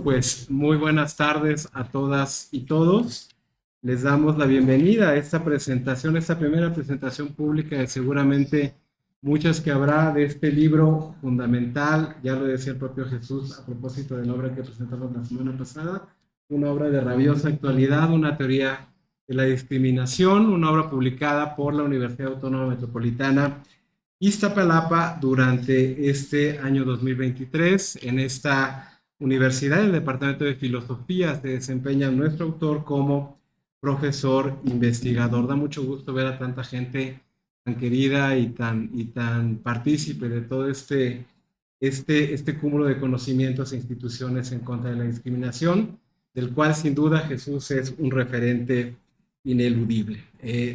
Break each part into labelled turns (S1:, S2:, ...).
S1: Pues muy buenas tardes a todas y todos. Les damos la bienvenida a esta presentación, esta primera presentación pública de seguramente muchas que habrá de este libro fundamental, ya lo decía el propio Jesús a propósito de la obra que presentamos la semana pasada, una obra de rabiosa actualidad, una teoría de la discriminación, una obra publicada por la Universidad Autónoma Metropolitana Iztapalapa durante este año 2023. En esta universidad, en el Departamento de Filosofía, se desempeña nuestro autor como profesor investigador. Da mucho gusto ver a tanta gente tan querida y tan partícipe de todo este cúmulo de conocimientos e instituciones en contra de la discriminación, del cual sin duda Jesús es un referente ineludible.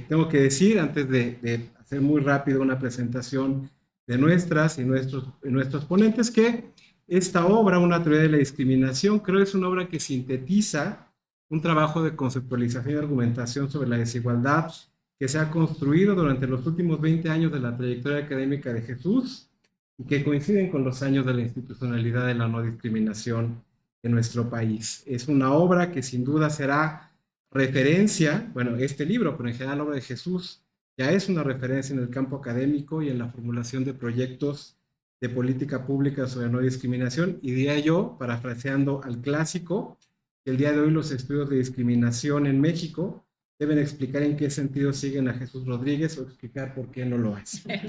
S1: Tengo que decir, antes de hacer muy rápido una presentación de nuestras y nuestros ponentes, que esta obra, Una teoría de la discriminación, creo es una obra que sintetiza un trabajo de conceptualización y argumentación sobre la desigualdad que se ha construido durante los últimos 20 años de la trayectoria académica de Jesús y que coinciden con los años de la institucionalidad de la no discriminación en nuestro país. Es una obra que sin duda será referencia, bueno, este libro, pero en general la obra de Jesús ya es una referencia en el campo académico y en la formulación de proyectos de política pública sobre no discriminación, y diría yo, parafraseando al clásico, que el día de hoy los estudios de discriminación en México deben explicar en qué sentido siguen a Jesús Rodríguez o explicar por qué no lo hacen.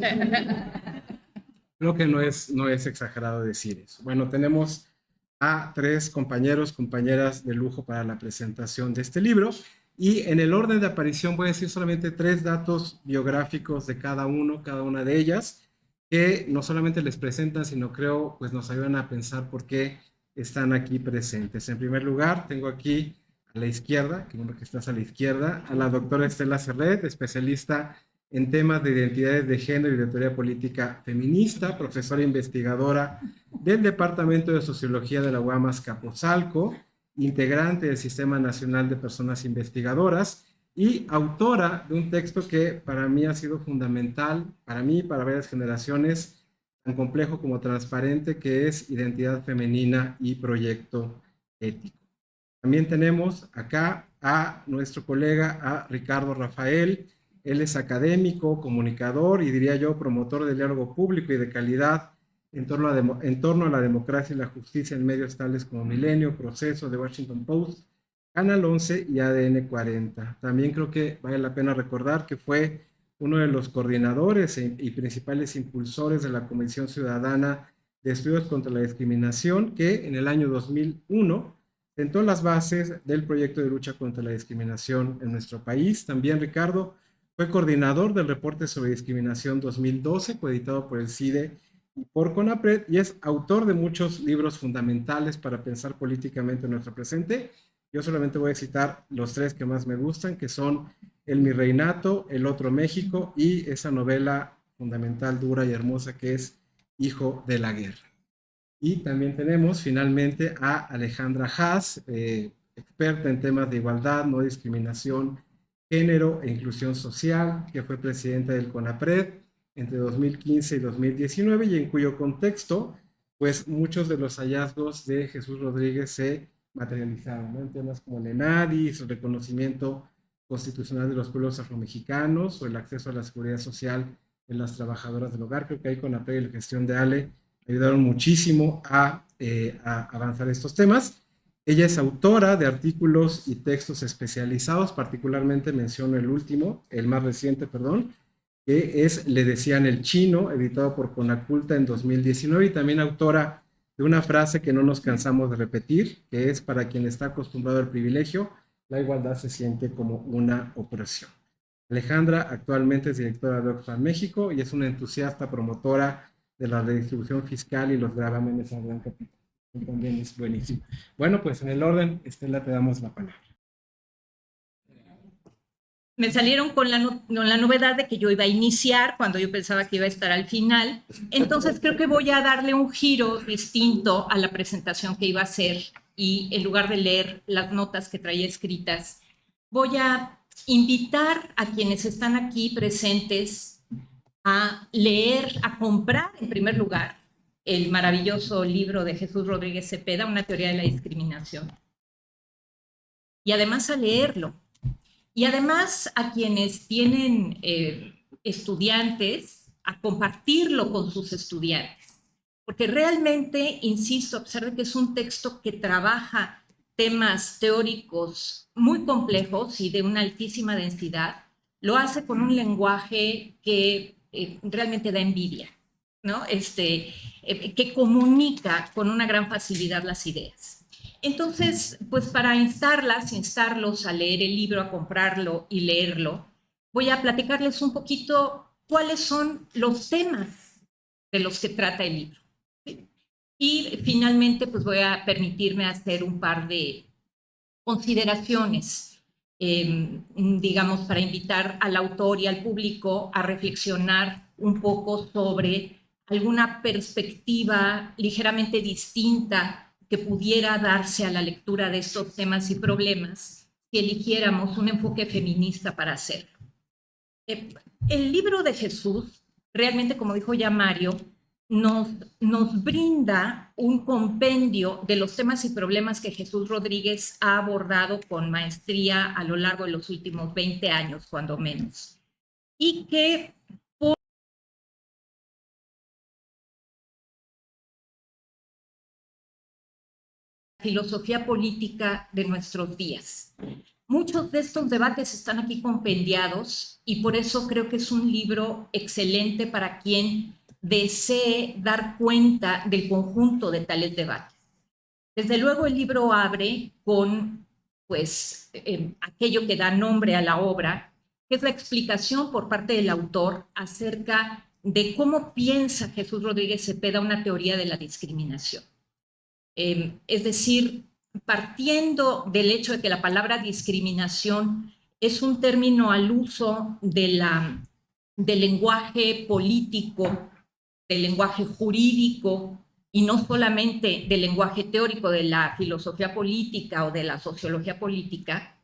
S1: Creo que no es exagerado decir eso. Bueno, tenemos a tres compañeras de lujo para la presentación de este libro, y en el orden de aparición voy a decir solamente 3 datos biográficos de cada una de ellas, que no solamente les presentan, sino creo pues nos ayudan a pensar por qué están aquí presentes. En primer lugar, tengo aquí a la izquierda, que uno que estás a la izquierda, a la doctora Estela Serret, especialista en temas de identidades de género y de teoría política feminista, profesora investigadora del Departamento de Sociología de la UAM Azcapotzalco, integrante del Sistema Nacional de Personas Investigadoras y autora de un texto que para mí ha sido fundamental, para mí y para varias generaciones, tan complejo como transparente, que es Identidad Femenina y Proyecto Ético. También tenemos acá a nuestro colega, a Ricardo Rafael. Él es académico, comunicador y diría yo promotor del diálogo público y de calidad en torno a la democracia y la justicia en medios tales como Milenio, Proceso, The Washington Post, Canal 11 y ADN 40. También creo que vale la pena recordar que fue uno de los coordinadores y principales impulsores de la Comisión Ciudadana de Estudios contra la Discriminación, que en el año 2001 sentó las bases del proyecto de lucha contra la discriminación en nuestro país. También Ricardo fue coordinador del reporte sobre discriminación 2012, coeditado por el CIDE y por CONAPRED, y es autor de muchos libros fundamentales para pensar políticamente en nuestro presente. Yo solamente voy a citar los 3 que más me gustan, que son El Mi Reinato, El Otro México y esa novela fundamental, dura y hermosa que es Hijo de la Guerra. Y también tenemos finalmente a Alejandra Haas, experta en temas de igualdad, no discriminación, género e inclusión social, que fue presidenta del CONAPRED entre 2015 y 2019 y en cuyo contexto, pues muchos de los hallazgos de Jesús Rodríguez se materializaron, ¿no? En temas como el ENADIS, el reconocimiento constitucional de los pueblos afromexicanos o el acceso a la seguridad social en las trabajadoras del hogar. Creo que ahí CONAPRED y la gestión de Ale ayudaron muchísimo a avanzar estos temas. Ella es autora de artículos y textos especializados, particularmente menciono el último, el más reciente, perdón, que es Le Decían el Chino, editado por Conaculta en 2019, y también autora de una frase que no nos cansamos de repetir, que es: para quien está acostumbrado al privilegio, la igualdad se siente como una opresión. Alejandra actualmente es directora de Oxfam México y es una entusiasta promotora de la redistribución fiscal y los gravámenes al gran capital. También es buenísimo. Bueno, pues en el orden, Estela, te damos la palabra.
S2: Me salieron con la novedad de que yo iba a iniciar cuando yo pensaba que iba a estar al final. Entonces creo que voy a darle un giro distinto a la presentación que iba a hacer, y en lugar de leer las notas que traía escritas, voy a invitar a quienes están aquí presentes a leer, a comprar en primer lugar el maravilloso libro de Jesús Rodríguez Cepeda, Una teoría de la discriminación. Y además a leerlo. Y además a quienes tienen estudiantes, a compartirlo con sus estudiantes. Porque realmente, insisto, a pesar de que es un texto que trabaja temas teóricos muy complejos y de una altísima densidad, lo hace con un lenguaje que realmente da envidia, ¿no? Que comunica con una gran facilidad las ideas. Entonces, pues para instarlos a leer el libro, a comprarlo y leerlo, voy a platicarles un poquito cuáles son los temas de los que trata el libro. ¿Sí? Y finalmente, pues voy a permitirme hacer un par de consideraciones, digamos, para invitar al autor y al público a reflexionar un poco sobre alguna perspectiva ligeramente distinta que pudiera darse a la lectura de estos temas y problemas si eligiéramos un enfoque feminista para hacerlo. El libro de Jesús, realmente, como dijo ya Mario, nos brinda un compendio de los temas y problemas que Jesús Rodríguez ha abordado con maestría a lo largo de los últimos 20 años, cuando menos. Y que filosofía política de nuestros días. Muchos de estos debates están aquí compendiados y por eso creo que es un libro excelente para quien desee dar cuenta del conjunto de tales debates. Desde luego el libro abre con pues, aquello que da nombre a la obra, que es la explicación por parte del autor acerca de cómo piensa Jesús Rodríguez Cepeda una teoría de la discriminación. Es decir, partiendo del hecho de que la palabra discriminación es un término al uso del lenguaje político, del lenguaje jurídico, y no solamente del lenguaje teórico de la filosofía política o de la sociología política,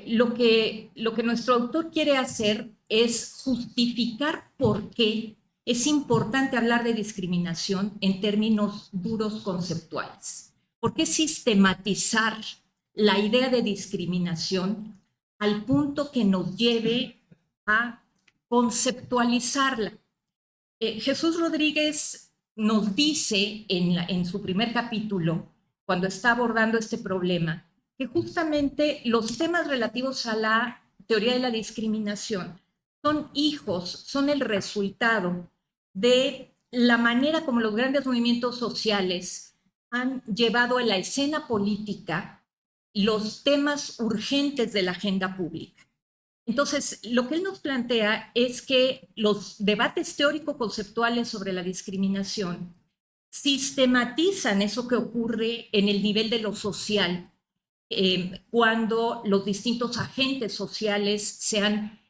S2: lo que nuestro autor quiere hacer es justificar por qué es importante hablar de discriminación en términos duros conceptuales. ¿Por qué sistematizar la idea de discriminación al punto que nos lleve a conceptualizarla? Jesús Rodríguez nos dice en su primer capítulo, cuando está abordando este problema, que justamente los temas relativos a la teoría de la discriminación son el resultado de la manera como los grandes movimientos sociales han llevado a la escena política los temas urgentes de la agenda pública. Entonces, lo que él nos plantea es que los debates teórico-conceptuales sobre la discriminación sistematizan eso que ocurre en el nivel de lo social, cuando los distintos agentes sociales se han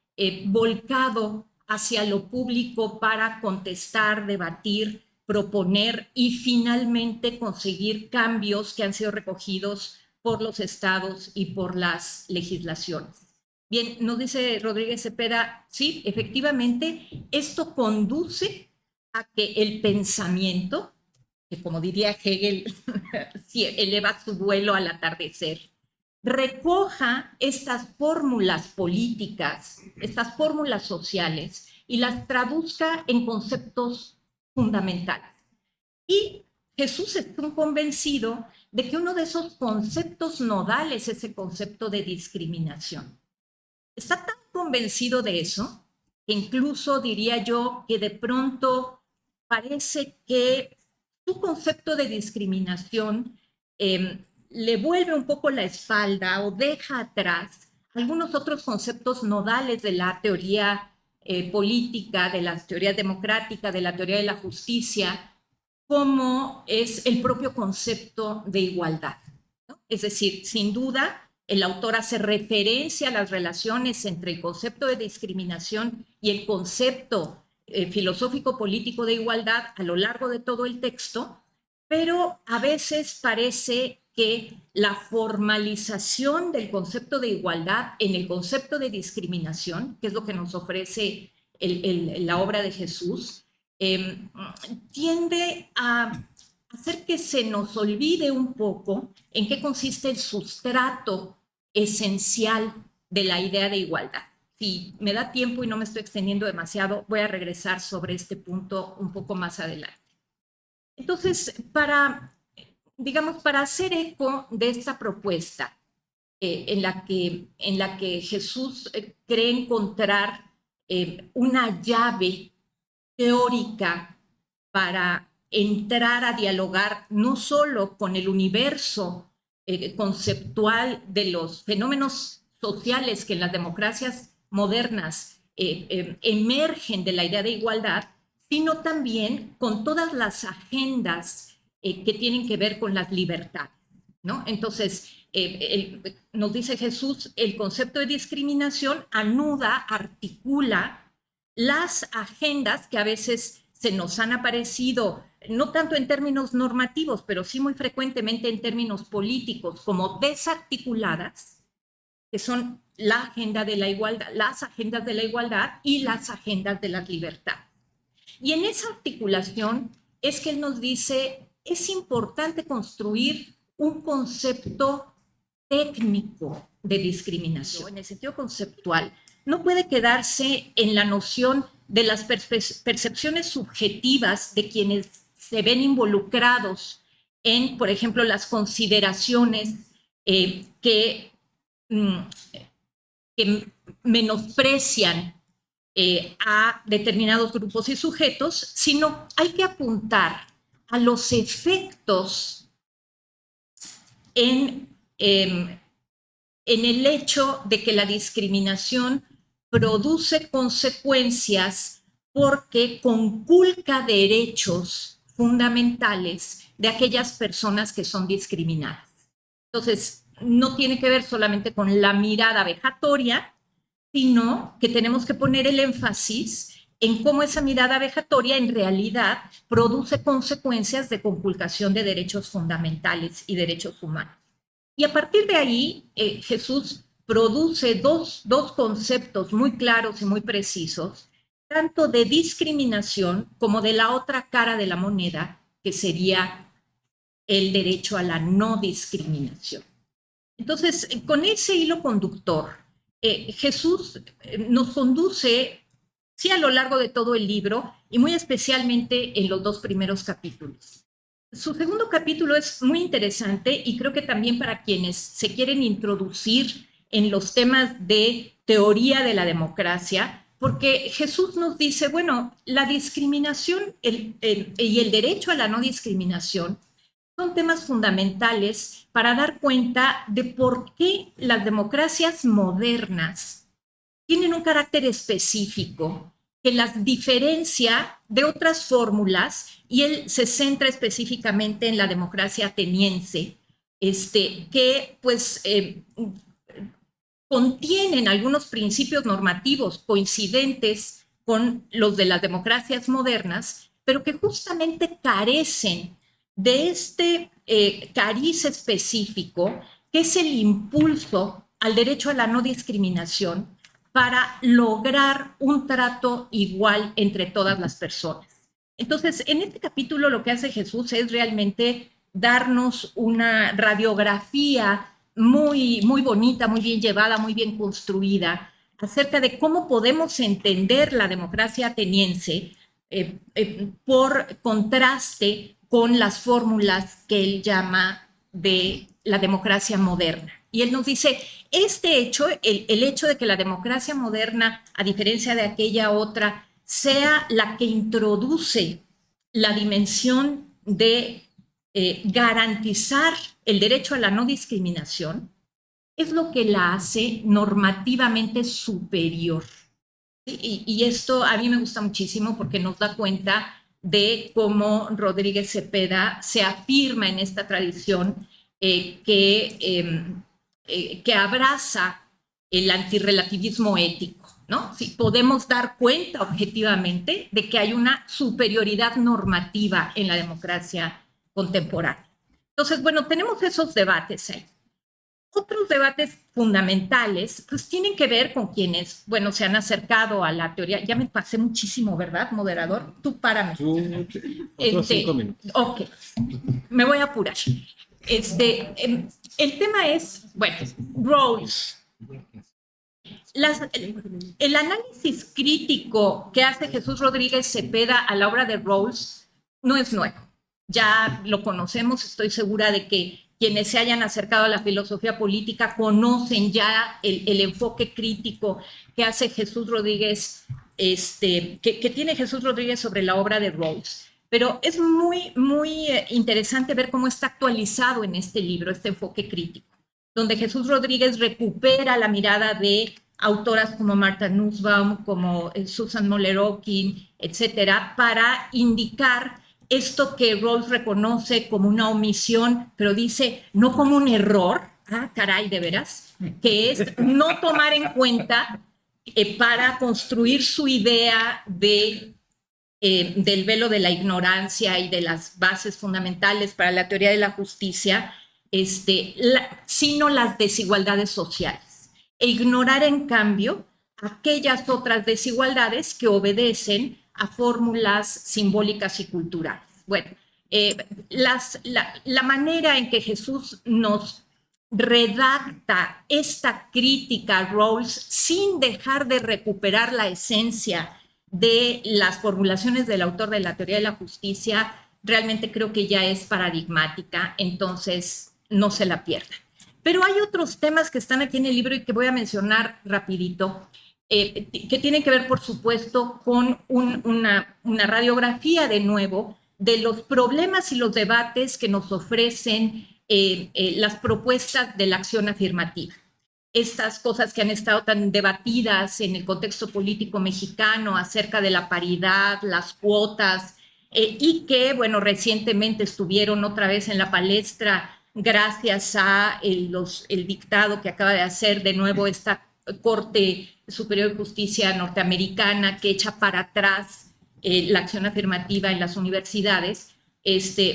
S2: volcado hacia lo público para contestar, debatir, proponer y finalmente conseguir cambios que han sido recogidos por los estados y por las legislaciones. Bien, nos dice Rodríguez Cepeda, sí, efectivamente, esto conduce a que el pensamiento, que como diría Hegel, eleva su vuelo al atardecer, recoja estas fórmulas políticas, estas fórmulas sociales y las traduzca en conceptos fundamentales. Y Jesús está convencido de que uno de esos conceptos nodales es el concepto de discriminación. Está tan convencido de eso que incluso diría yo que de pronto parece que su concepto de discriminación le vuelve un poco la espalda o deja atrás algunos otros conceptos nodales de la teoría política, de la teoría democrática, de la teoría de la justicia, como es el propio concepto de igualdad, ¿no? Es decir, sin duda, el autor hace referencia a las relaciones entre el concepto de discriminación y el concepto filosófico-político de igualdad a lo largo de todo el texto, pero a veces parece que la formalización del concepto de igualdad en el concepto de discriminación, que es lo que nos ofrece la obra de Jesús, tiende a hacer que se nos olvide un poco en qué consiste el sustrato esencial de la idea de igualdad. Si me da tiempo y no me estoy extendiendo demasiado, voy a regresar sobre este punto un poco más adelante. Entonces, digamos, para hacer eco de esta propuesta en la que Jesús cree encontrar una llave teórica para entrar a dialogar no solo con el universo conceptual de los fenómenos sociales que en las democracias modernas emergen de la idea de igualdad, sino también con todas las agendas que tienen que ver con las libertades, ¿no? Entonces, nos dice Jesús, el concepto de discriminación anuda, articula las agendas que a veces se nos han aparecido, no tanto en términos normativos, pero sí muy frecuentemente en términos políticos, como desarticuladas, que son la agenda de la igualdad, las agendas de la igualdad y las agendas de la libertad. Y en esa articulación es que él nos dice, es importante construir un concepto técnico de discriminación, en el sentido conceptual. No puede quedarse en la noción de las percepciones subjetivas de quienes se ven involucrados en, por ejemplo, las consideraciones que menosprecian a determinados grupos y sujetos, sino hay que apuntar a los efectos en el hecho de que la discriminación produce consecuencias porque conculca derechos fundamentales de aquellas personas que son discriminadas. Entonces, no tiene que ver solamente con la mirada vejatoria, sino que tenemos que poner el énfasis en cómo esa mirada vejatoria en realidad produce consecuencias de conculcación de derechos fundamentales y derechos humanos. Y a partir de ahí, Jesús produce dos conceptos muy claros y muy precisos, tanto de discriminación como de la otra cara de la moneda, que sería el derecho a la no discriminación. Entonces, con ese hilo conductor, Jesús nos conduce, sí, a lo largo de todo el libro y muy especialmente en los 2 primeros capítulos. Su segundo capítulo es muy interesante y creo que también para quienes se quieren introducir en los temas de teoría de la democracia, porque Jesús nos dice, bueno, la discriminación y el derecho a la no discriminación son temas fundamentales para dar cuenta de por qué las democracias modernas tienen un carácter específico que las diferencia de otras fórmulas, y él se centra específicamente en la democracia ateniense, que pues contienen algunos principios normativos coincidentes con los de las democracias modernas, pero que justamente carecen de este cariz específico, que es el impulso al derecho a la no discriminación para lograr un trato igual entre todas las personas. Entonces, en este capítulo lo que hace Jesús es realmente darnos una radiografía muy, muy bonita, muy bien llevada, muy bien construida, acerca de cómo podemos entender la democracia ateniense por contraste con las fórmulas que él llama de la democracia moderna. Y él nos dice, este hecho, el hecho de que la democracia moderna, a diferencia de aquella otra, sea la que introduce la dimensión de garantizar el derecho a la no discriminación, es lo que la hace normativamente superior. Y esto a mí me gusta muchísimo porque nos da cuenta de cómo Rodríguez Cepeda se afirma en esta tradición que abraza el antirrelativismo ético, ¿no? Sí, podemos dar cuenta objetivamente de que hay una superioridad normativa en la democracia contemporánea. Entonces, bueno, tenemos esos debates ahí. Otros debates fundamentales, pues tienen que ver con quienes, bueno, se han acercado a la teoría. Ya me pasé muchísimo, ¿verdad, moderador? Tú párame.
S1: Otros 5 minutos.
S2: Ok, me voy a apurar. El tema es, bueno, Rawls. El análisis crítico que hace Jesús Rodríguez Cepeda a la obra de Rawls no es nuevo. Ya lo conocemos, estoy segura de que quienes se hayan acercado a la filosofía política conocen ya el enfoque crítico que hace Jesús Rodríguez, que tiene Jesús Rodríguez sobre la obra de Rawls. Pero es muy interesante ver cómo está actualizado en este libro, este enfoque crítico, donde Jesús Rodríguez recupera la mirada de autoras como Martha Nussbaum, como Susan Moller-Okin, etcétera, para indicar esto que Rawls reconoce como una omisión, pero dice no como un error, caray, de veras, que es no tomar en cuenta para construir su idea del velo de la ignorancia y de las bases fundamentales para la teoría de la justicia, sino las desigualdades sociales. E ignorar, en cambio, aquellas otras desigualdades que obedecen a fórmulas simbólicas y culturales. Bueno, la manera en que Jesús nos redacta esta crítica a Rawls sin dejar de recuperar la esencia de las formulaciones del autor de la teoría de la justicia, realmente creo que ya es paradigmática, entonces no se la pierdan. Pero hay otros temas que están aquí en el libro y que voy a mencionar rapidito, que tienen que ver, por supuesto, con una radiografía de nuevo de los problemas y los debates que nos ofrecen las propuestas de la acción afirmativa. Estas cosas que han estado tan debatidas en el contexto político mexicano acerca de la paridad, las cuotas, y que, bueno, recientemente estuvieron otra vez en la palestra gracias a el dictado que acaba de hacer de nuevo esta Corte Superior de Justicia norteamericana que echa para atrás la acción afirmativa en las universidades.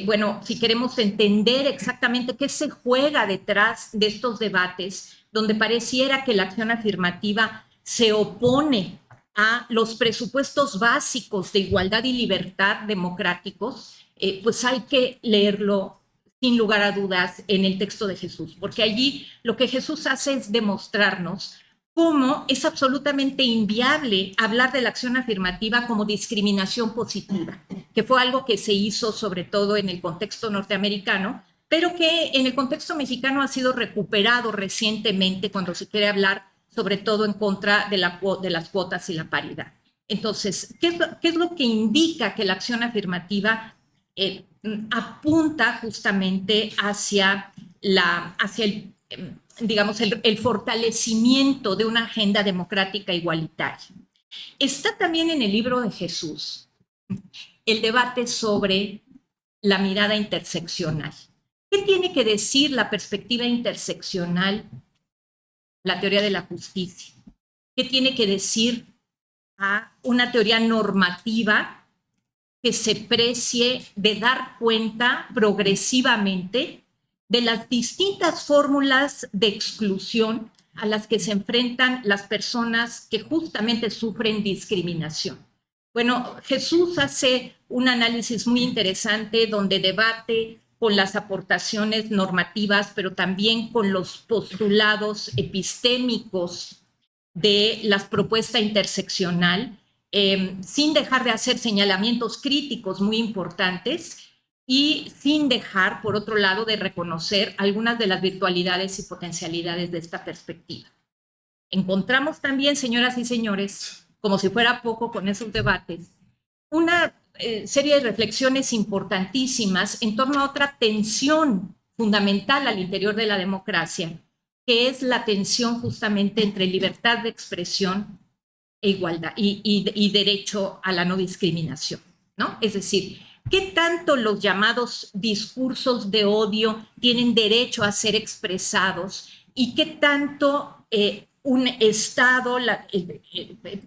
S2: Bueno, si queremos entender exactamente qué se juega detrás de estos debates, donde pareciera que la acción afirmativa se opone a los presupuestos básicos de igualdad y libertad democráticos, pues hay que leerlo sin lugar a dudas en el texto de Jesús, porque allí lo que Jesús hace es demostrarnos cómo es absolutamente inviable hablar de la acción afirmativa como discriminación positiva, que fue algo que se hizo sobre todo en el contexto norteamericano, pero que en el contexto mexicano ha sido recuperado recientemente cuando se quiere hablar sobre todo en contra de las cuotas y la paridad. Entonces, ¿qué es lo que indica que la acción afirmativa apunta justamente hacia el fortalecimiento de una agenda democrática igualitaria? Está también en el libro de Jesús el debate sobre la mirada interseccional. ¿Qué tiene que decir la perspectiva interseccional, la teoría de la justicia? ¿Qué tiene que decir a una teoría normativa que se precie de dar cuenta progresivamente de las distintas fórmulas de exclusión a las que se enfrentan las personas que justamente sufren discriminación? Bueno, Jesús hace un análisis muy interesante donde debate con las aportaciones normativas, pero también con los postulados epistémicos de la propuesta interseccional, sin dejar de hacer señalamientos críticos muy importantes y sin dejar, por otro lado, de reconocer algunas de las virtualidades y potencialidades de esta perspectiva. Encontramos también, señoras y señores, como si fuera poco con esos debates, una serie de reflexiones importantísimas en torno a otra tensión fundamental al interior de la democracia, que es la tensión justamente entre libertad de expresión e igualdad y derecho a la no discriminación, ¿no? Es decir, ¿qué tanto los llamados discursos de odio tienen derecho a ser expresados y qué tanto un Estado,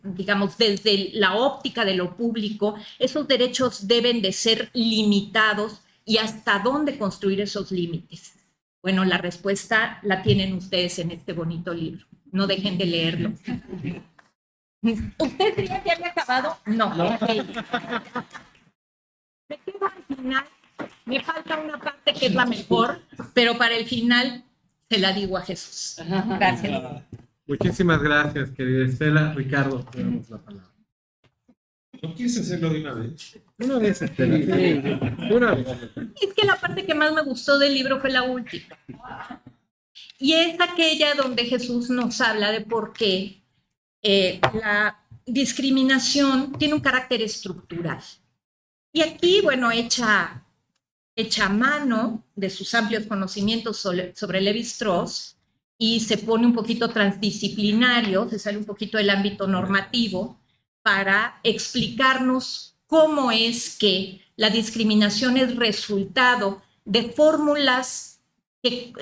S2: digamos, desde la óptica de lo público, esos derechos deben de ser limitados y hasta dónde construir esos límites? Bueno, la respuesta la tienen ustedes en este bonito libro. No dejen de leerlo. ¿Usted creía que había acabado? No. Okay. Me quedo al final. Me falta una parte que es la mejor, pero para el final se la digo a Jesús. Gracias.
S1: Muchísimas gracias, querida Estela. Ricardo, te damos la palabra.
S3: ¿No quieres hacerlo de una vez?
S1: Una vez, Estela. Una vez.
S2: Es que la parte que más me gustó del libro fue la última. Y es aquella donde Jesús nos habla de por qué la discriminación tiene un carácter estructural. Y aquí, bueno, hecha a mano de sus amplios conocimientos sobre Levi-Strauss, y se pone un poquito transdisciplinario, se sale un poquito del ámbito normativo para explicarnos cómo es que la discriminación es resultado de fórmulas que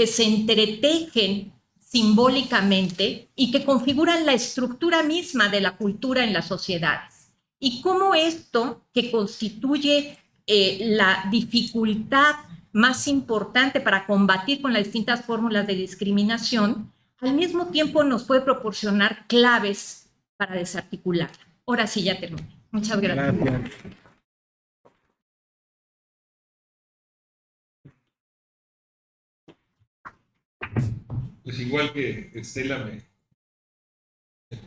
S2: se entretejen simbólicamente y que configuran la estructura misma de la cultura en las sociedades. Y cómo esto, que constituye la dificultad más importante para combatir con las distintas fórmulas de discriminación, al mismo tiempo nos puede proporcionar claves para desarticularla. Ahora sí, ya terminé. Muchas gracias.
S1: Gracias.
S3: Pues igual que Estela me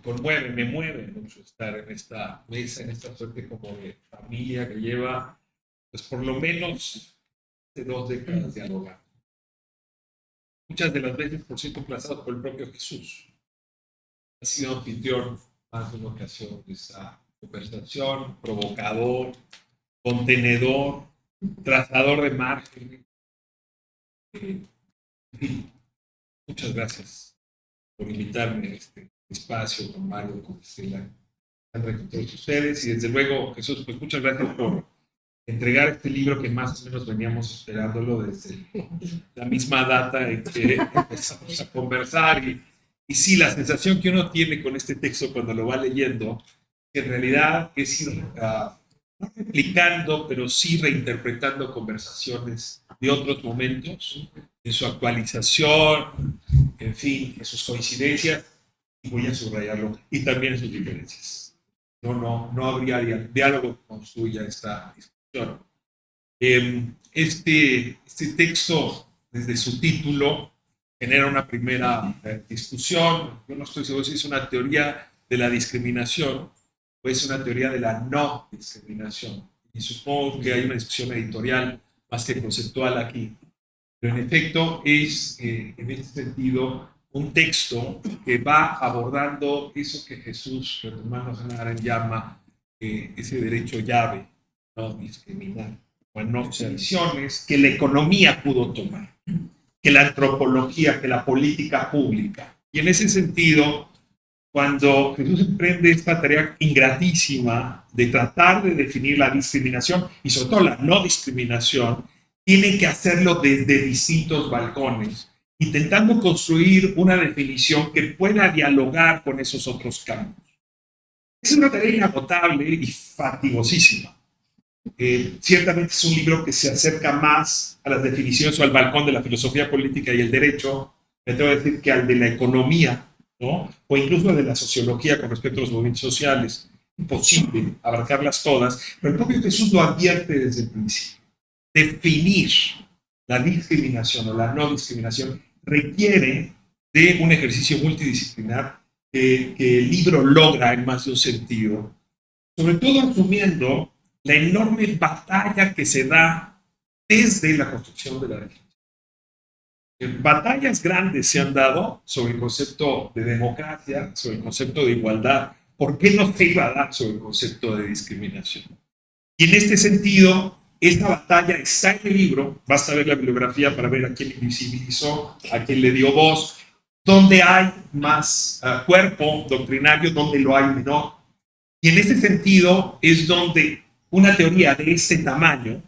S3: conmueve, me mueve mucho estar en esta mesa, en esta suerte como de familia que lleva, pues por lo menos de 2 décadas dialogando. Muchas de las veces, por cierto, emplazados por el propio Jesús. Ha sido anfitrión más de una ocasión de esta conversación, provocador, contenedor, trazador de margen. En fin, muchas gracias por invitarme a este espacio con Mario, con Estela, con todos ustedes. Y desde luego, Jesús, pues muchas gracias por entregar este libro que más o menos veníamos esperándolo desde la misma data en que empezamos a conversar. Y sí, la sensación que uno tiene con este texto cuando lo va leyendo, que en realidad es ir no replicando, pero sí reinterpretando conversaciones de otros momentos, en su actualización, en fin, en sus coincidencias, y voy a subrayarlo, y también en sus diferencias. No habría diálogo que construya esta discusión. Este texto, desde su título, genera una primera discusión. Yo no estoy seguro si es una teoría de la discriminación o es una teoría de la no discriminación. Y supongo que hay una discusión editorial más que conceptual aquí. Pero en efecto es, en este sentido, un texto que va abordando eso que Jesús, el hermano Hannah Arendt, llama ese derecho llave, no discriminar, o no decisiones que la economía pudo tomar, que la antropología, que la política pública. Y en ese sentido, cuando Jesús emprende esta tarea ingratísima de tratar de definir la discriminación y sobre todo la no discriminación, tiene que hacerlo desde distintos balcones, intentando construir una definición que pueda dialogar con esos otros campos. Es una tarea inagotable y fatigosísima. Ciertamente es un libro que se acerca más a las definiciones o al balcón de la filosofía política y el derecho, me atrevo a decir, que al de la economía, ¿no? O incluso de la sociología con respecto a los movimientos sociales. Imposible abarcarlas todas, pero el propio Jesús lo advierte desde el principio. Definir la discriminación o la no discriminación requiere de un ejercicio multidisciplinar que el libro logra en más de un sentido, sobre todo asumiendo la enorme batalla que se da desde la construcción de la definición. Batallas grandes se han dado sobre el concepto de democracia, sobre el concepto de igualdad. ¿Por qué no se iba a dar sobre el concepto de discriminación? Y en este sentido, esta batalla está en el libro, basta ver la bibliografía para ver a quién invisibilizó, a quién le dio voz, dónde hay más cuerpo doctrinario, dónde lo hay menor. Y en este sentido es donde una teoría de este tamaño,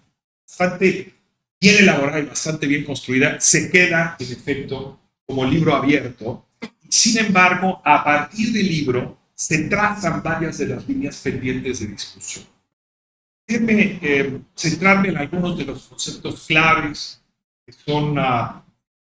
S3: bastante bien elaborada y bastante bien construida, se queda, en efecto, como libro abierto. Sin embargo, a partir del libro se trazan varias de las líneas pendientes de discusión. Déjenme centrarme en algunos de los conceptos claves que son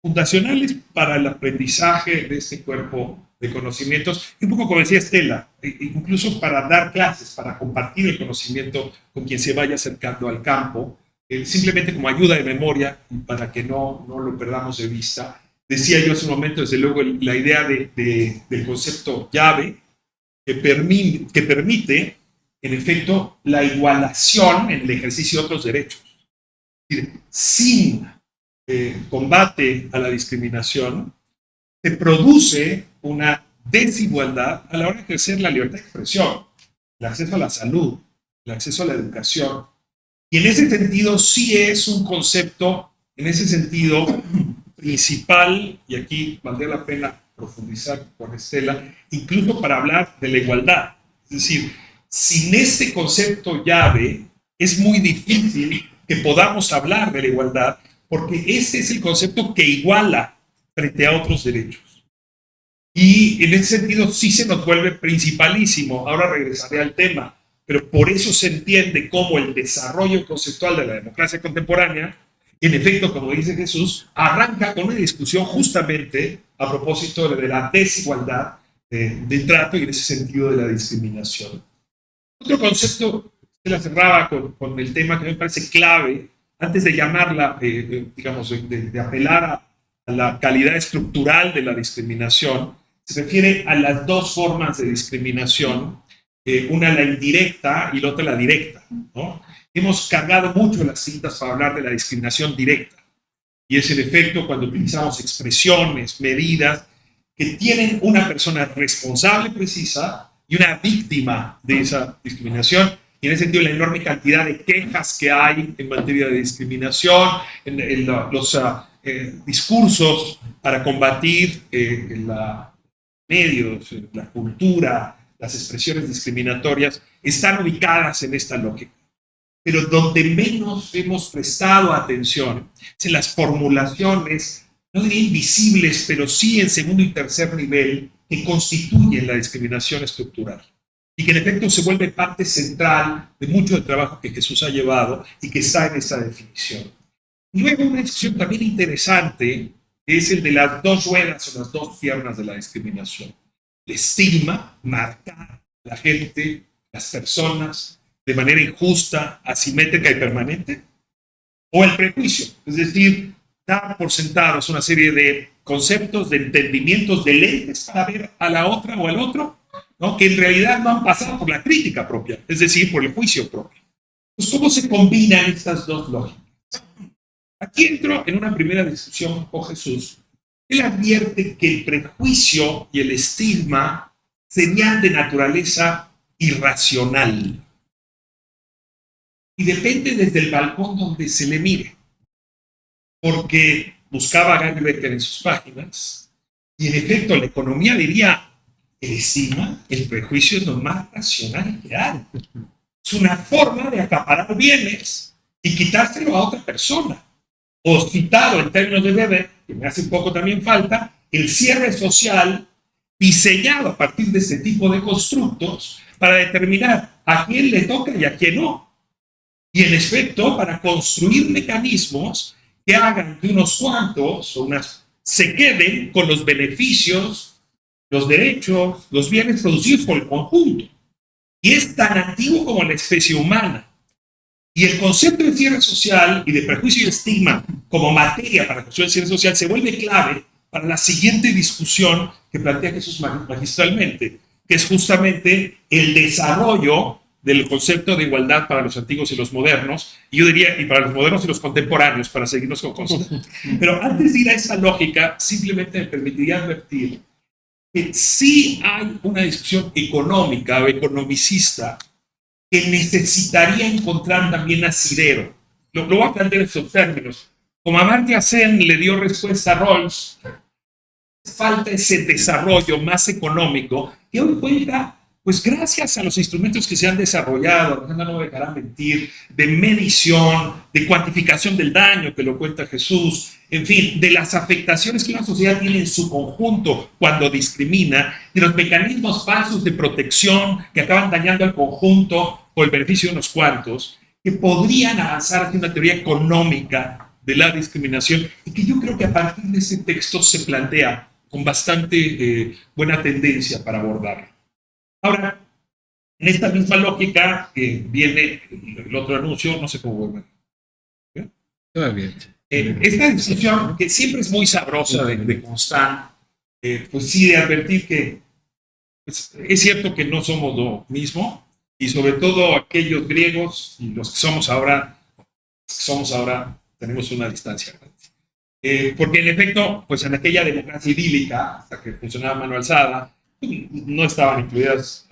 S3: fundacionales para el aprendizaje de este cuerpo de conocimientos, y un poco como decía Estela, incluso para dar clases, para compartir el conocimiento con quien se vaya acercando al campo, simplemente como ayuda de memoria y para que no lo perdamos de vista. Decía yo hace un momento, desde luego, la idea del concepto llave que permite, en efecto, la igualación en el ejercicio de otros derechos. Es decir, sin combate a la discriminación, se produce una desigualdad a la hora de ejercer la libertad de expresión, el acceso a la salud, el acceso a la educación. Y en ese sentido sí es un concepto, en ese sentido, principal, y aquí valdría la pena profundizar con Estela, incluso para hablar de la igualdad. Es decir, sin este concepto llave, es muy difícil que podamos hablar de la igualdad, porque este es el concepto que iguala frente a otros derechos. Y en ese sentido sí se nos vuelve principalísimo. Ahora regresaré al tema, pero por eso se entiende cómo el desarrollo conceptual de la democracia contemporánea, en efecto, como dice Jesús, arranca con una discusión justamente a propósito de la desigualdad de trato y en ese sentido de la discriminación. Otro concepto que la cerraba con el tema que me parece clave, antes de llamarla, digamos, de apelar a la calidad estructural de la discriminación, se refiere a las dos formas de discriminación, una la indirecta y la otra la directa, ¿no? Hemos cargado mucho las cintas para hablar de la discriminación directa, y es en efecto cuando utilizamos expresiones, medidas que tienen una persona responsable precisa y una víctima de esa discriminación, y en ese sentido la enorme cantidad de quejas que hay en materia de discriminación, en los discursos para combatir los medios, la cultura, las expresiones discriminatorias, están ubicadas en esta lógica. Pero donde menos hemos prestado atención es en las formulaciones, no diría invisibles, pero sí en segundo y tercer nivel, que constituyen la discriminación estructural. Y que en efecto se vuelve parte central de mucho del trabajo que Jesús ha llevado y que está en esta definición. Luego una discusión también interesante es el de las dos ruedas o las dos piernas de la discriminación. El estigma, marcar a la gente, las personas, de manera injusta, asimétrica y permanente, o el prejuicio, es decir, dar por sentados una serie de conceptos, de entendimientos, de lentes para ver a la otra o al otro, ¿no? Que en realidad no han pasado por la crítica propia, es decir, por el juicio propio. Pues, ¿cómo se combinan estas dos lógicas? Aquí entro en una primera discusión con Jesús. Él advierte que el prejuicio y el estigma serían de naturaleza irracional. Y depende desde el balcón donde se le mire. Porque buscaba a Gary Becker en sus páginas, y en efecto la economía diría, el estigma, el prejuicio es lo más racional que hay. Es una forma de acaparar bienes y quitárselo a otra persona. O citado en términos de Weber, que me hace un poco también falta, el cierre social diseñado a partir de este tipo de constructos para determinar a quién le toca y a quién no. Y en efecto, para construir mecanismos que hagan que unos cuantos o unas se queden con los beneficios, los derechos, los bienes producidos por el conjunto. Y es tan antiguo como la especie humana. Y el concepto de cierre social y de prejuicio y estigma como materia para la construcción del cierre social se vuelve clave para la siguiente discusión que plantea Jesús magistralmente, que es justamente el desarrollo del concepto de igualdad para los antiguos y los modernos, y yo diría, y para los modernos y los contemporáneos, para seguirnos con cosas. Pero antes de ir a esa lógica, simplemente me permitiría advertir que sí hay una discusión económica o economicista que necesitaría encontrar también asidero. Lo voy a plantear en estos términos. Como Amartya Sen le dio respuesta a Rawls, falta ese desarrollo más económico que hoy cuenta, pues gracias a los instrumentos que se han desarrollado, Alejandra no me dejará mentir, de medición, de cuantificación del daño, que lo cuenta Jesús, en fin, de las afectaciones que una sociedad tiene en su conjunto cuando discrimina, de los mecanismos falsos de protección que acaban dañando al conjunto por el beneficio de unos cuantos, que podrían avanzar hacia una teoría económica de la discriminación, y que yo creo que a partir de ese texto se plantea con bastante buena tendencia para abordarlo. Ahora, en esta misma lógica viene el otro anuncio, no sé cómo voy.
S1: Todo bien.
S3: Esta discusión, que siempre es muy sabrosa de constar, pues sí, de advertir que pues, es cierto que no somos lo mismo, y sobre todo aquellos griegos y los que somos ahora, tenemos una distancia grande. Porque en efecto, pues en aquella democracia idílica, hasta que funcionaba mano alzada, no estaban incluidas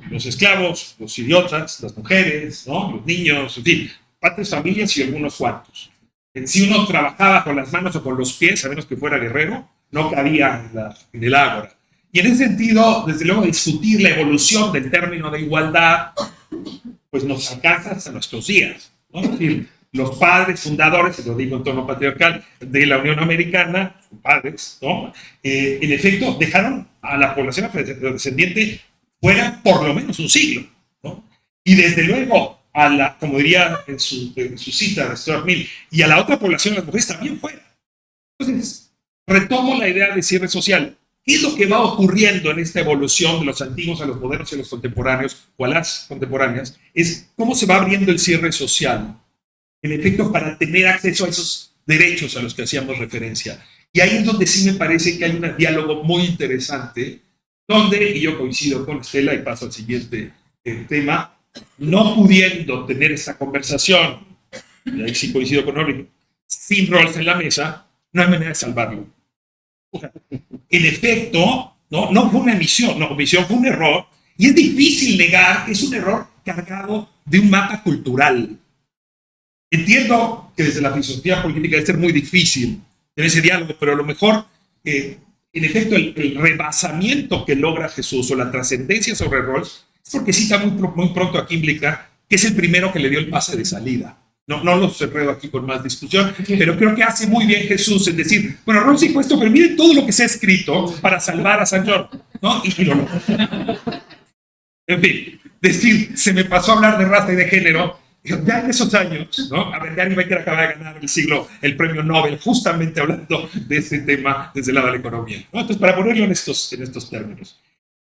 S3: los esclavos, los idiotas, las mujeres, ¿no? Los niños, en fin, padres, familias y algunos cuantos. Si uno trabajaba con las manos o con los pies, a menos que fuera guerrero, no cabía en el ágora. Y en ese sentido, desde luego, discutir la evolución del término de igualdad, pues nos alcanza hasta nuestros días, ¿no? Es decir, los padres fundadores, y lo digo en tono patriarcal, de la Unión Americana, padres, ¿no? En efecto, dejaron a la población afrodescendiente fuera por lo menos un siglo, ¿no? Y desde luego, como diría en su cita de Stuart Mill, y a la otra población, las mujeres, también fuera. Entonces, retomo la idea de cierre social. ¿Qué es lo que va ocurriendo en esta evolución de los antiguos a los modernos y a los contemporáneos, o a las contemporáneas? Es cómo se va abriendo el cierre social, en efecto, para tener acceso a esos derechos a los que hacíamos referencia. Y ahí es donde sí me parece que hay un diálogo muy interesante, donde, y yo coincido con Estela y paso al siguiente tema, no pudiendo tener esta conversación, y ahí sí coincido con Oli, sin Rawls en la mesa, no hay manera de salvarlo. En efecto, no fue una omisión fue un error, y es difícil negar que es un error cargado de un mapa cultural. Entiendo que desde la filosofía política debe ser muy difícil en ese diálogo, pero a lo mejor, en efecto, el rebasamiento que logra Jesús o la trascendencia sobre Rawls es porque cita muy pronto a Kimblica, que es el primero que le dio el pase de salida. No los enredo aquí con más discusión, pero creo que hace muy bien Jesús en decir, bueno, Rawls dijo esto, pero miren todo lo que se ha escrito para salvar a San John, ¿no? Y lo en fin, decir, se me pasó a hablar de raza y de género. Ya en esos años, ¿no? A ver, Gary Becker acaba de ganar el premio Nobel, justamente hablando de este tema desde el lado de la economía, ¿no? Entonces, para ponerlo en estos términos.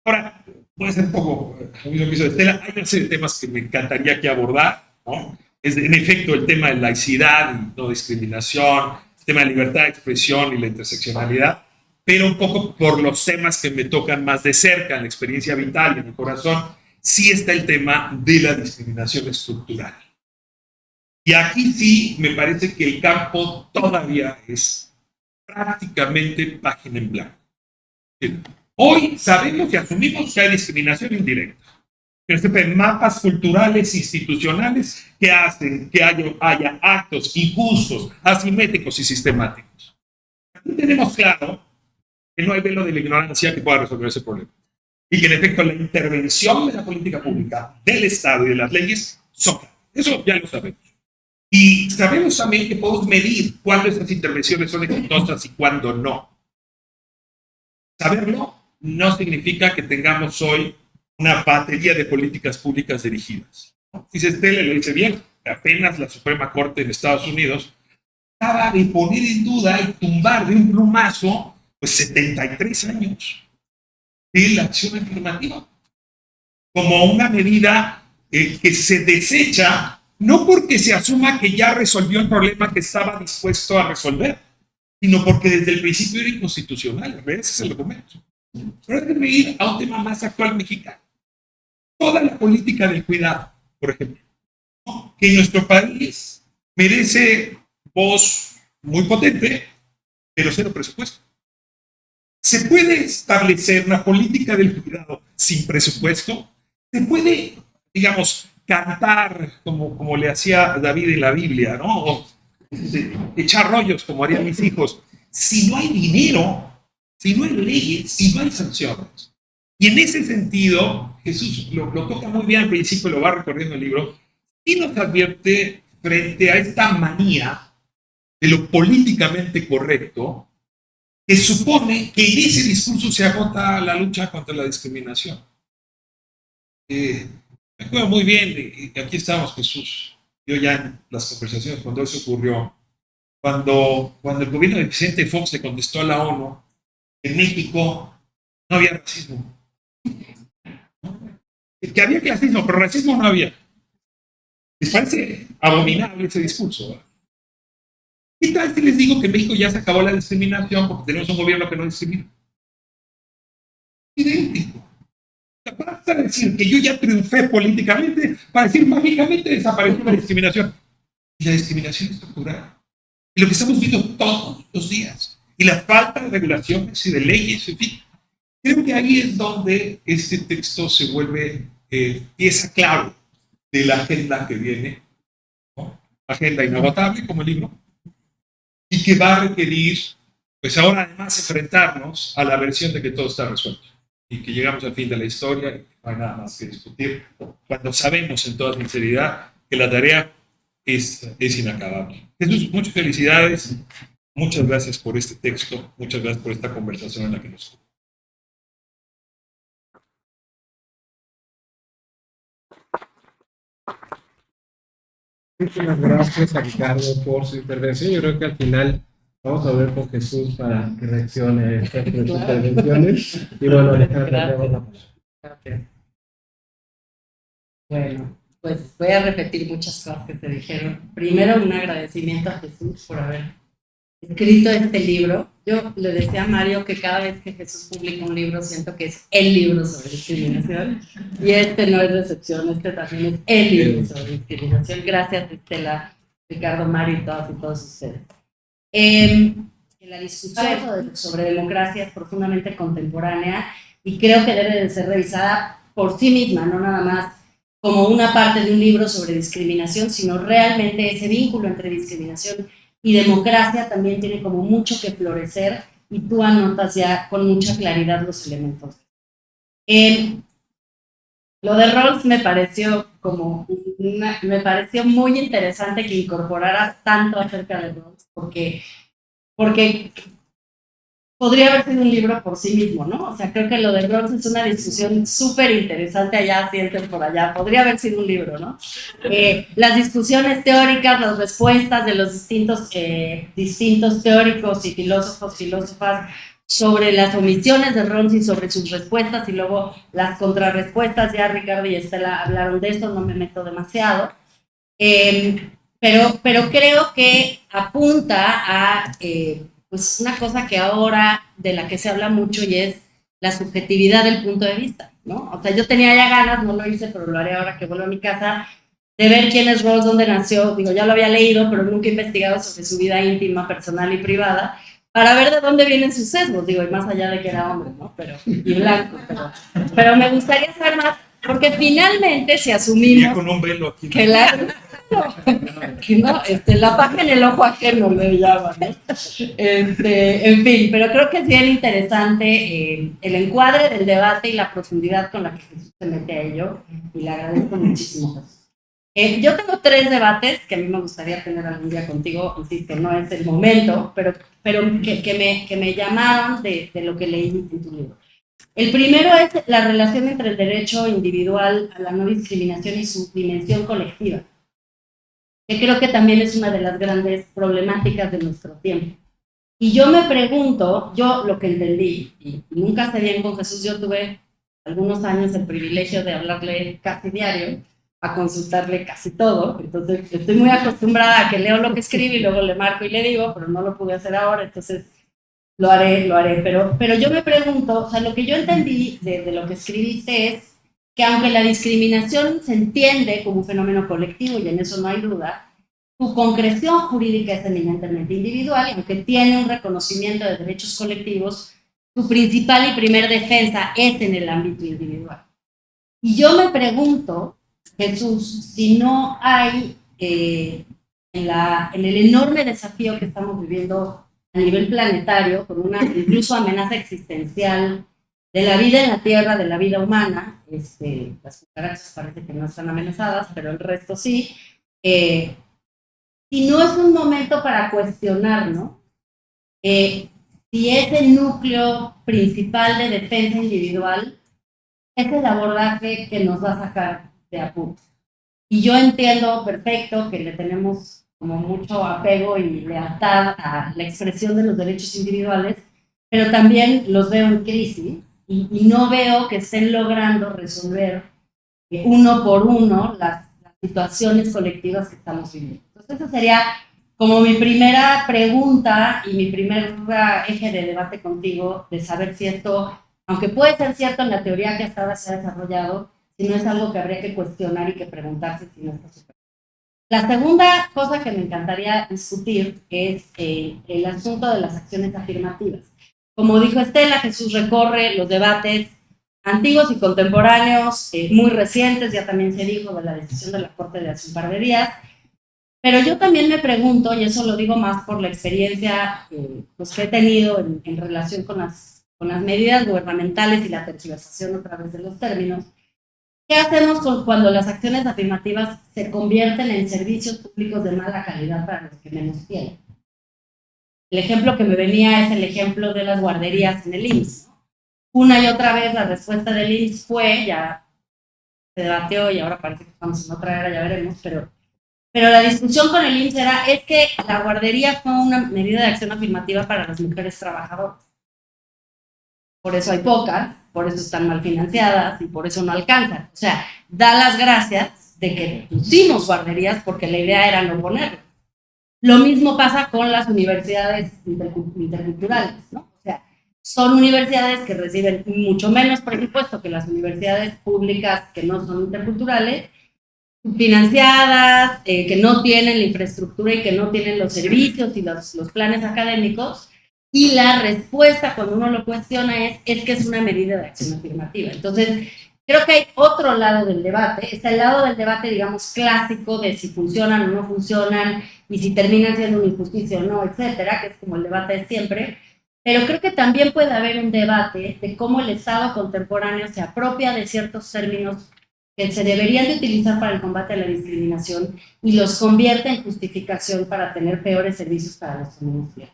S3: Ahora, voy a ser un poco, como lo que hizo Estela, hay una serie de temas que me encantaría aquí abordar, ¿no? Es, en efecto, el tema de laicidad y no discriminación, el tema de libertad de expresión y la interseccionalidad, pero un poco por los temas que me tocan más de cerca en la experiencia vital y en el corazón, sí está el tema de la discriminación estructural. Y aquí sí me parece que el campo todavía es prácticamente página en blanco. Hoy sabemos y asumimos que hay discriminación indirecta. Que se mapas culturales, institucionales que hacen que haya actos injustos, asimétricos y sistemáticos. Aquí tenemos claro que no hay velo de la ignorancia que pueda resolver ese problema. Y que en efecto la intervención de la política pública, del Estado y de las leyes son claves. Eso ya lo sabemos. Y sabemos también que podemos medir cuándo esas intervenciones son exitosas y cuándo no. Saberlo no significa que tengamos hoy una batería de políticas públicas dirigidas. Dice Estela, lo dice bien, apenas la Suprema Corte en Estados Unidos acaba de poner en duda y tumbar de un plumazo pues 73 años de la acción afirmativa como una medida que se desecha no porque se asuma que ya resolvió el problema que estaba dispuesto a resolver, sino porque desde el principio era inconstitucional. Ese es el argumento. Pero hay que ir a un tema más actual mexicano. Toda la política del cuidado, por ejemplo, ¿no? Que en nuestro país merece voz muy potente, pero cero presupuesto. ¿Se puede establecer una política del cuidado sin presupuesto? ¿Se puede, digamos, cantar como le hacía David en la Biblia, ¿no? O echar rollos como harían mis hijos, si no hay dinero, si no hay leyes, si no hay sanciones? Y en ese sentido, Jesús lo toca muy bien al principio, lo va recorriendo el libro, y nos advierte frente a esta manía de lo políticamente correcto, que supone que en ese discurso se agota la lucha contra la discriminación. Me acuerdo muy bien, y aquí estamos Jesús yo ya en las conversaciones cuando eso ocurrió, cuando el gobierno de Vicente Fox le contestó a la ONU, en México no había racismo. Que había clasismo, pero racismo no había. Les parece abominable ese discurso, ¿verdad? ¿Qué tal si les digo que en México ya se acabó la discriminación porque tenemos un gobierno que no discrimina? Idéntico. Basta decir que yo ya triunfé políticamente para decir mágicamente desapareció la discriminación. Y la discriminación estructural. Y lo que estamos viendo todos los días. Y la falta de regulaciones y de leyes, en fin. Creo que ahí es donde este texto se vuelve pieza clave de la agenda que viene, ¿no? Agenda inagotable como el libro, y que va a requerir, pues ahora además, enfrentarnos a la versión de que todo está resuelto y que llegamos al fin de la historia y no hay nada más que discutir, cuando sabemos en toda sinceridad que la tarea es inacabable. Jesús, muchas felicidades, muchas gracias por este texto, muchas gracias por esta conversación en la que nos...
S1: Muchas gracias a Ricardo por su intervención. Yo creo que al final vamos a ver con Jesús para que reaccione a estas tres intervenciones. Y bueno, Alejandra,
S4: gracias. Bueno, pues voy a repetir muchas cosas que te dijeron. Primero, un agradecimiento a Jesús por haber escrito este libro. Yo le decía a Mario que cada vez que Jesús publica un libro siento que es el libro sobre discriminación, y este no es la excepción, este también es el libro sobre discriminación. Gracias, Estela, Ricardo, Mario y todos ustedes. La discusión sobre democracia es profundamente contemporánea y creo que debe de ser revisada por sí misma, no nada más como una parte de un libro sobre discriminación, sino realmente ese vínculo entre discriminación y democracia también tiene como mucho que florecer, y tú anotas ya con mucha claridad los elementos. Lo de Rawls me pareció muy interesante que incorporaras tanto acerca de Rawls, porque podría haber sido un libro por sí mismo, ¿no? O sea, creo que lo de Rawls es una discusión súper interesante, allá sienten por allá, podría haber sido un libro, ¿no? Las discusiones teóricas, las respuestas de los distintos teóricos y filósofas sobre las omisiones de Rawls y sobre sus respuestas, y luego las contrarrespuestas, ya Ricardo y Estela hablaron de esto, no me meto demasiado, pero creo que apunta a pues una cosa que ahora, de la que se habla mucho, y es la subjetividad del punto de vista, ¿no? O sea, yo tenía ya ganas, no lo hice, pero lo haré ahora que vuelvo a mi casa, de ver quién es Rawls, dónde nació. Digo, ya lo había leído, pero nunca he investigado sobre su vida íntima, personal y privada, para ver de dónde vienen sus sesgos, digo, y más allá de que era hombre, ¿no? Y blanco, pero me gustaría saber más, porque finalmente si asumimos
S3: con un velo aquí,
S4: que la paja en el ojo ajeno le llaman, ¿no? En fin, pero creo que es bien interesante el encuadre del debate y la profundidad con la que Jesús se mete a ello, y le agradezco muchísimo. Yo tengo 3 debates que a mí me gustaría tener algún día contigo, insisto, no es el momento, pero que me llamaron de lo que leí en tu libro. El primero es la relación entre el derecho individual a la no discriminación y su dimensión colectiva, que creo que también es una de las grandes problemáticas de nuestro tiempo. Y yo me pregunto, yo lo que entendí, y nunca sé bien con Jesús, yo tuve algunos años el privilegio de hablarle casi diario, a consultarle casi todo, entonces estoy muy acostumbrada a que leo lo que escribe y luego le marco y le digo, pero no lo pude hacer ahora, entonces lo haré, pero yo me pregunto, o sea, lo que yo entendí de lo que escribiste es que aunque la discriminación se entiende como un fenómeno colectivo, y en eso no hay duda, su concreción jurídica es eminentemente individual, y aunque tiene un reconocimiento de derechos colectivos, su principal y primer defensa es en el ámbito individual. Y yo me pregunto, Jesús, si no hay en el enorme desafío que estamos viviendo a nivel planetario, con una incluso amenaza existencial de la vida en la Tierra, de la vida humana, las cucarachas parece que no están amenazadas, pero el resto sí, si no es un momento para cuestionar, ¿no? Si ese núcleo principal de defensa individual es el abordaje que nos va a sacar de apuros. Y yo entiendo perfecto que le tenemos como mucho apego y lealtad a la expresión de los derechos individuales, pero también los veo en crisis y no veo que estén logrando resolver uno por uno las situaciones colectivas que estamos viviendo. Entonces, esa sería como mi primera pregunta y mi primer eje de debate contigo, de saber si esto, aunque puede ser cierto en la teoría que hasta ahora se ha desarrollado, si no es algo que habría que cuestionar y que preguntarse si no está superado. La segunda cosa que me encantaría discutir es el asunto de las acciones afirmativas. Como dijo Estela, Jesús recorre los debates antiguos y contemporáneos, muy recientes, ya también se dijo de la decisión de la Corte de hace un par de días, pero yo también me pregunto, y eso lo digo más por la experiencia pues, que he tenido en relación con las medidas gubernamentales y la tergiversación a través de los términos, ¿qué hacemos cuando las acciones afirmativas se convierten en servicios públicos de mala calidad para los que menos tienen? El ejemplo que me venía es el ejemplo de las guarderías en el IMSS. Una y otra vez la respuesta del IMSS fue, ya se debatió y ahora parece que estamos en otra era, ya veremos, pero la discusión con el IMSS es que la guardería fue una medida de acción afirmativa para las mujeres trabajadoras. Por eso hay pocas, por eso están mal financiadas y por eso no alcanzan. O sea, da las gracias de que pusimos guarderías porque la idea era no ponerlo. Lo mismo pasa con las universidades interculturales, ¿no? O sea, son universidades que reciben mucho menos presupuesto que las universidades públicas que no son interculturales, financiadas, que no tienen la infraestructura y que no tienen los servicios y los planes académicos. Y la respuesta cuando uno lo cuestiona es que es una medida de acción afirmativa. Entonces, creo que hay otro lado del debate. Está el lado del debate, digamos, clásico de si funcionan o no funcionan y si terminan siendo una injusticia o no, etcétera, que es como el debate de siempre. Pero creo que también puede haber un debate de cómo el Estado contemporáneo se apropia de ciertos términos que se deberían de utilizar para el combate a la discriminación y los convierte en justificación para tener peores servicios para los comunidades.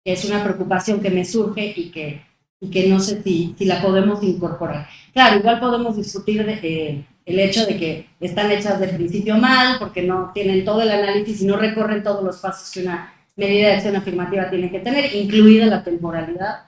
S4: Es una preocupación que me surge y que no sé si la podemos incorporar. Claro, igual podemos discutir el hecho de que están hechas del principio mal, porque no tienen todo el análisis y no recorren todos los pasos que una medida de acción afirmativa tiene que tener, incluida la temporalidad.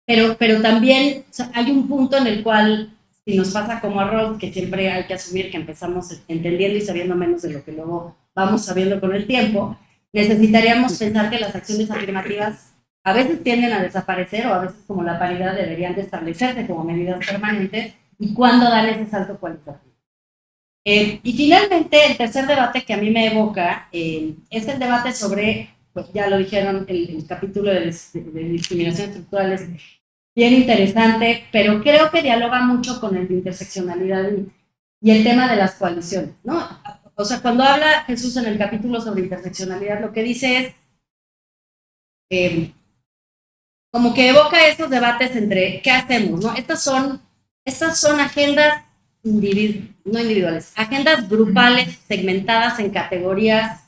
S4: Pero también o sea, hay un punto en el cual, si nos pasa como a Rod, que siempre hay que asumir que empezamos entendiendo y sabiendo menos de lo que luego vamos sabiendo con el tiempo, necesitaríamos pensar que las acciones afirmativas a veces tienden a desaparecer o a veces como la paridad deberían de establecerse como medidas permanentes y cuándo dan ese salto cualitativo. Y finalmente el tercer debate que a mí me evoca es el debate sobre, pues ya lo dijeron, el capítulo de discriminación estructural es bien interesante, pero creo que dialoga mucho con el de interseccionalidad y el tema de las coaliciones, ¿no? O sea, cuando habla Jesús en el capítulo sobre interseccionalidad, lo que dice es como que evoca estos debates entre qué hacemos, ¿no? Estas son agendas no individuales, agendas grupales segmentadas en categorías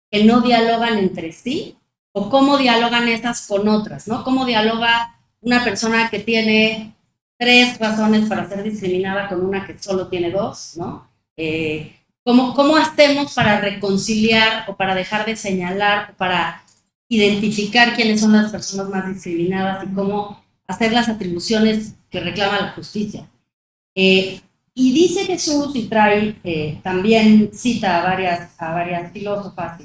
S4: que no dialogan entre sí, o cómo dialogan esas con otras, ¿no? Cómo dialoga una persona que tiene 3 razones para ser discriminada con una que solo tiene 2, ¿no? ¿Cómo hacemos para reconciliar o para dejar de señalar, o para identificar quiénes son las personas más discriminadas y cómo hacer las atribuciones que reclama la justicia? Y dice Jesús, y trae, también cita a varias filósofas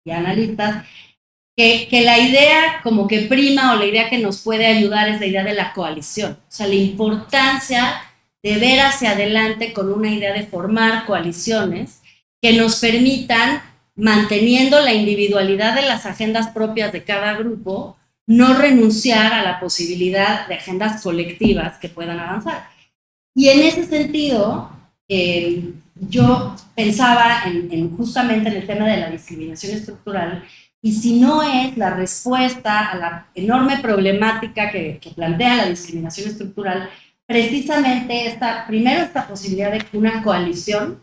S4: y analistas, que la idea como que prima o la idea que nos puede ayudar es la idea de la coalición. O sea, la importancia de ver hacia adelante con una idea de formar coaliciones que nos permitan, manteniendo la individualidad de las agendas propias de cada grupo, no renunciar a la posibilidad de agendas colectivas que puedan avanzar. Y en ese sentido, yo pensaba justamente en el tema de la discriminación estructural, y si no es la respuesta a la enorme problemática que plantea la discriminación estructural, precisamente primero esta posibilidad de que una coalición,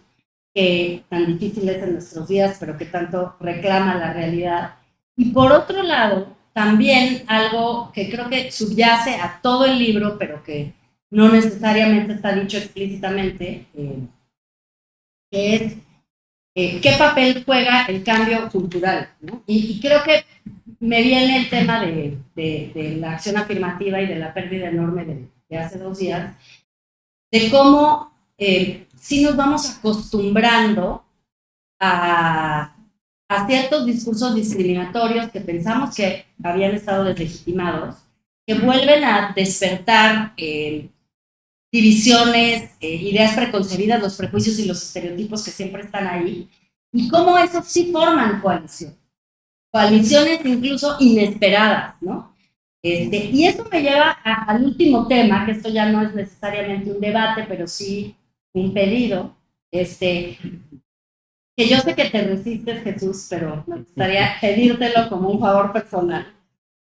S4: que tan difícil es en nuestros días, pero que tanto reclama la realidad, y por otro lado, también algo que creo que subyace a todo el libro, pero que no necesariamente está dicho explícitamente, que es ¿qué papel juega el cambio cultural? ¿No? Y creo que me viene el tema de la acción afirmativa y de la pérdida enorme de hace 2 días, de cómo sí nos vamos acostumbrando a ciertos discursos discriminatorios que pensamos que habían estado deslegitimados, que vuelven a despertar divisiones, ideas preconcebidas, los prejuicios y los estereotipos que siempre están ahí, y cómo esos sí forman coaliciones incluso inesperadas, ¿no? Y esto me lleva al último tema, que esto ya no es necesariamente un debate, pero sí un pedido, que yo sé que te resistes, Jesús, pero me gustaría pedírtelo como un favor personal.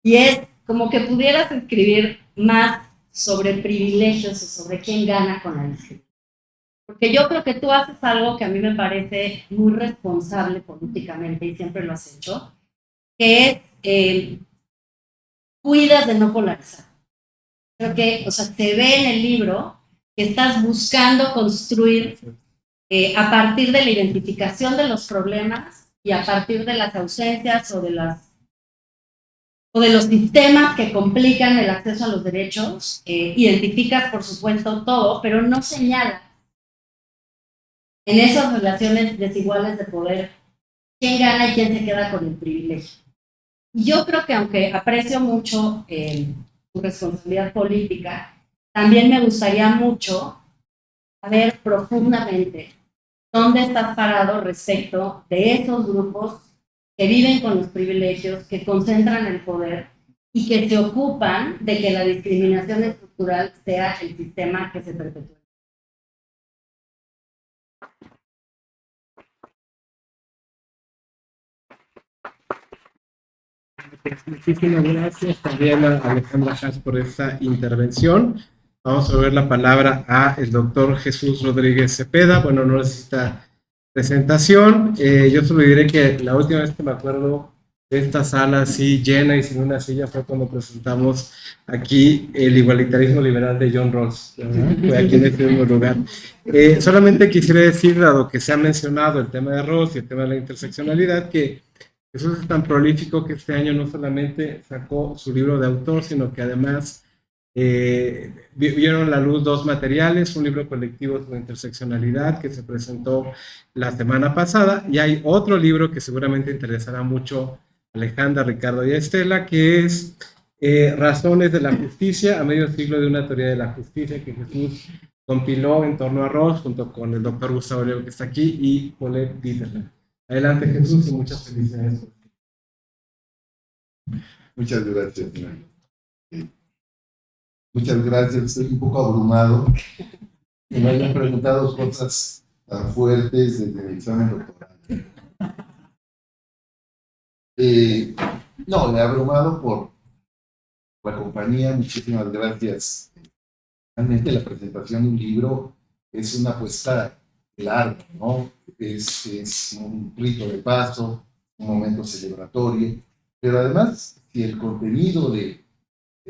S4: Y es como que pudieras escribir más sobre privilegios o sobre quién gana con la discriminación. Porque yo creo que tú haces algo que a mí me parece muy responsable políticamente y siempre lo has hecho, que es cuidas de no polarizar. Creo que, o sea, se ve en el libro que estás buscando construir a partir de la identificación de los problemas y a partir de las ausencias o de los sistemas que complican el acceso a los derechos, identificas, por supuesto, todo, pero no señalas en esas relaciones desiguales de poder quién gana y quién se queda con el privilegio. Y yo creo que aunque aprecio mucho tu responsabilidad política, también me gustaría mucho saber profundamente dónde estás parado respecto de esos grupos que viven con los privilegios, que concentran el poder y que se ocupan de que la discriminación estructural sea el sistema que se perpetúe.
S1: Muchísimas gracias también a Alejandra Haas por esta intervención. Vamos a ver la palabra a el doctor Jesús Rodríguez Cepeda. Bueno, no necesita presentación. Yo solo diré que la última vez que me acuerdo de esta sala así llena y sin una silla fue cuando presentamos aquí el igualitarismo liberal de John Rawls. Fue aquí en este mismo lugar. Solamente quisiera decir, dado que se ha mencionado el tema de Rawls y el tema de la interseccionalidad, que Jesús es tan prolífico que este año no solamente sacó su libro de autor, sino que además vieron la luz 2 materiales, un libro colectivo sobre interseccionalidad que se presentó la semana pasada, y hay otro libro que seguramente interesará mucho a Alejandra, Ricardo y a Estela, que es Razones de la Justicia, a medio siglo de una teoría de la justicia, que Jesús compiló en torno a Rawls junto con el doctor Gustavo Leo, que está aquí, y Paulette Dieterle. Adelante, Jesús, y muchas felicidades.
S5: Muchas gracias. Muchas gracias. Estoy un poco abrumado. Que me hayan preguntado cosas tan fuertes desde mi examen doctoral. No, me he abrumado por la compañía. Muchísimas gracias. Realmente la presentación de un libro es una apuesta larga, ¿no? Es un rito de paso, un momento celebratorio, pero además, si el contenido de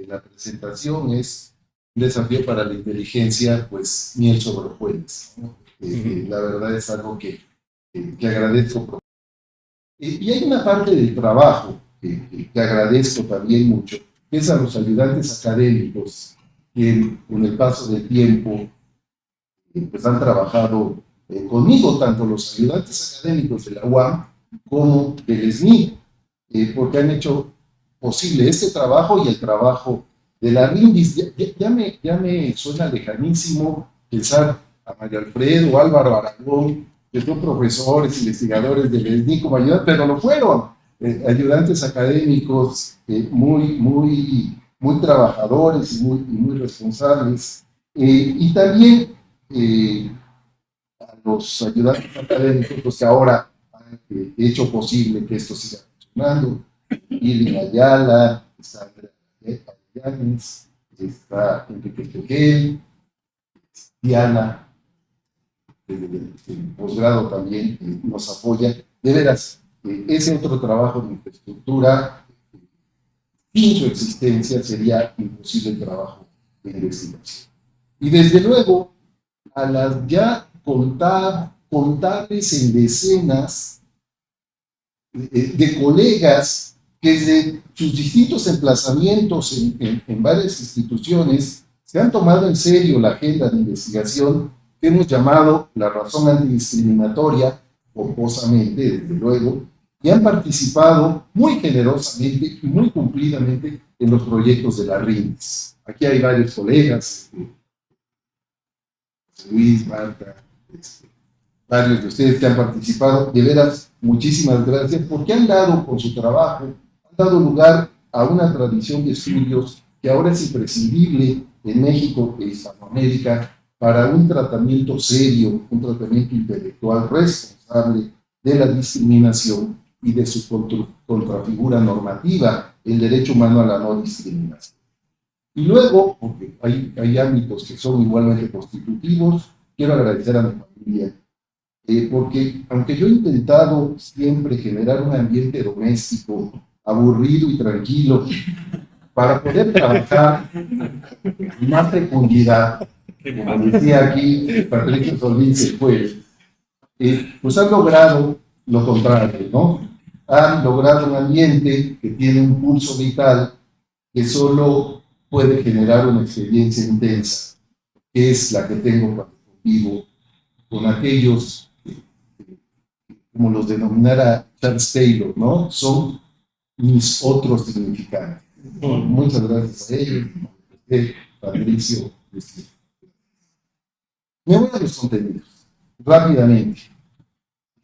S5: la presentación es un desafío para la inteligencia, pues miel sobre hojuelas, ¿no? La verdad es algo que agradezco. Y hay una parte del trabajo que agradezco también mucho, que es a los ayudantes académicos que con el paso del tiempo pues han trabajado conmigo, tanto los ayudantes académicos de la UAM como del SNI, porque han hecho posible este trabajo y el trabajo de la RINDIS. Ya me suena lejanísimo pensar a María Alfredo, Álvaro Aragón, que son profesores, investigadores del SNI como ayudantes, pero lo fueron, ayudantes académicos muy trabajadores y muy responsables, y también a los ayudantes académicos pues, que ahora han hecho posible que esto siga funcionando. Ili Ayala, está Andrea Ayanes, está Enrique Tequel, Diana, del posgrado también nos apoya. De veras, ese otro trabajo de infraestructura, sin su existencia sería imposible el trabajo de investigación. Y desde luego, a las ya contarles en decenas de colegas que desde sus distintos emplazamientos en varias instituciones se han tomado en serio la agenda de investigación que hemos llamado la razón antidiscriminatoria, pomposamente, desde luego, y han participado muy generosamente y muy cumplidamente en los proyectos de la RINDES. Aquí hay varios colegas, Luis, Marta, varios de ustedes que han participado. De veras, muchísimas gracias, porque han dado con su trabajo, han dado lugar a una tradición de estudios que ahora es imprescindible en México e Hispanoamérica para un tratamiento serio, un tratamiento intelectual responsable de la discriminación y de su contrafigura normativa, el derecho humano a la no discriminación. Y luego, porque hay ámbitos que son igualmente constitutivos, quiero agradecer a mi familia, porque aunque yo he intentado siempre generar un ambiente doméstico, aburrido y tranquilo, para poder trabajar en más fecundidad, como decía aquí Patricio Solís después, pues han logrado lo contrario, ¿no? Han logrado un ambiente que tiene un pulso vital que solo puede generar una experiencia intensa, que es la que tengo cuando vivo con aquellos, como los denominara Charles Taylor, ¿no? Son mis otros significantes. Muchas gracias a ellos, Patricio. Me voy a los contenidos, rápidamente.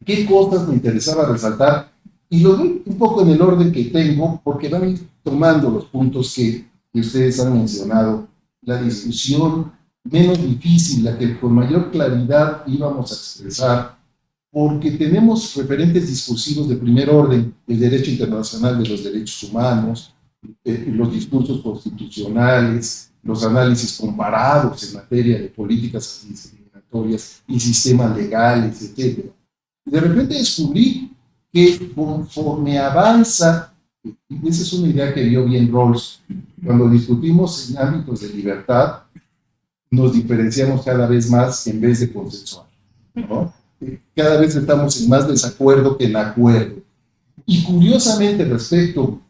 S5: ¿Qué cosas me interesaba resaltar? Y lo doy un poco en el orden que tengo, porque van a ir tomando los puntos que ustedes han mencionado. La discusión menos difícil, la que con mayor claridad íbamos a expresar, porque tenemos referentes discursivos de primer orden, el derecho internacional de los derechos humanos, los discursos constitucionales, los análisis comparados en materia de políticas antidiscriminatorias y sistemas legales, etc. Y de repente descubrí que conforme avanza, y esa es una idea que dio bien Rawls, cuando discutimos en ámbitos de libertad, nos diferenciamos cada vez más en vez de consensuar, ¿no? Cada vez estamos en más desacuerdo que en acuerdo. Y curiosamente, respecto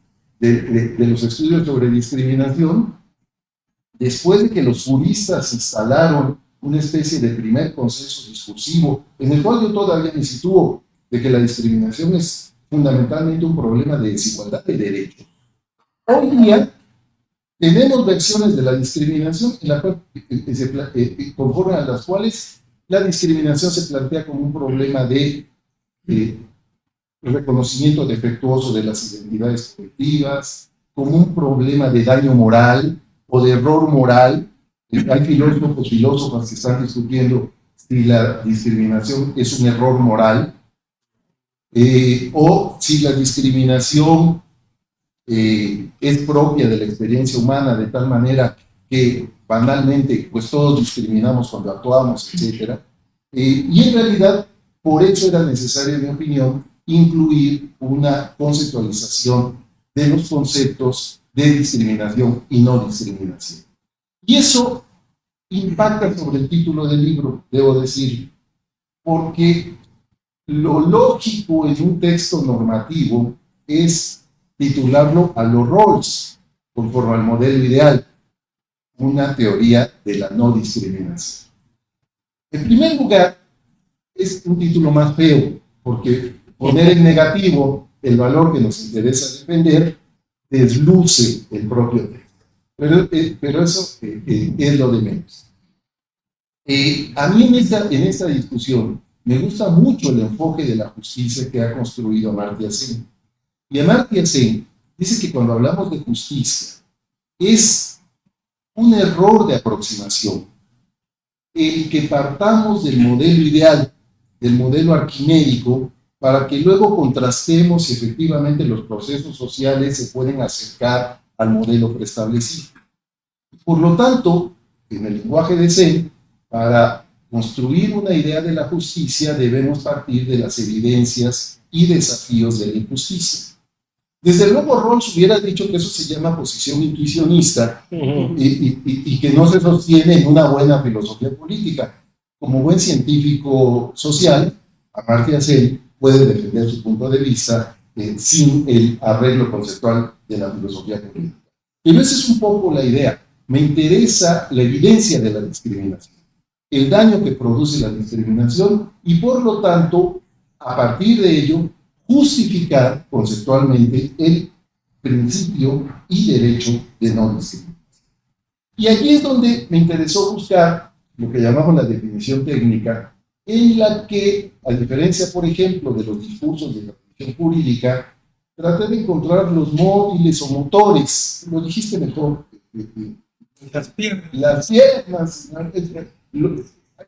S5: de los estudios sobre discriminación, después de que los juristas instalaron una especie de primer consenso discursivo, en el cual yo todavía me sitúo de que la discriminación es fundamentalmente un problema de desigualdad de derechos. Hoy día tenemos versiones de la discriminación en la cual, conforme a las cuales la discriminación se plantea como un problema de reconocimiento defectuoso de las identidades colectivas, como un problema de daño moral o de error moral. Hay filósofos que están discutiendo si la discriminación es un error moral o si la discriminación es propia de la experiencia humana, de tal manera que banalmente pues todos discriminamos cuando actuamos, etc. Y en realidad por eso era necesario, en mi opinión, incluir una conceptualización de los conceptos de discriminación y no discriminación. Y eso impacta sobre el título del libro, debo decir, porque lo lógico en un texto normativo es titularlo a los Rawls, conforme al modelo ideal, una teoría de la no discriminación. En primer lugar, es un título más feo, porque poner en negativo el valor que nos interesa defender desluce el propio texto. Pero eso es lo de menos. A mí en esta discusión me gusta mucho el enfoque de la justicia que ha construido Amartya Sen. Y Amartya Sen dice que cuando hablamos de justicia es un error de aproximación el que partamos del modelo ideal, del modelo arquimédico, para que luego contrastemos si efectivamente los procesos sociales se pueden acercar al modelo preestablecido. Por lo tanto, en el lenguaje de Sen, para construir una idea de la justicia debemos partir de las evidencias y desafíos de la injusticia. Desde luego Rawls hubiera dicho que eso se llama posición intuicionista y que no se sostiene en una buena filosofía política, como buen científico social, Amartya Sen puede defender su punto de vista sin el arreglo conceptual de la filosofía política. Pero esa es un poco la idea. Me interesa la evidencia de la discriminación, el daño que produce la discriminación y por lo tanto, a partir de ello, justificar conceptualmente el principio y derecho de no discriminación. Y aquí es donde me interesó buscar lo que llamamos la definición técnica, en la que, a diferencia, por ejemplo, de los discursos de la tradición jurídica, traté de encontrar los móviles o motores, lo dijiste mejor,
S3: Las piernas.
S5: las piernas,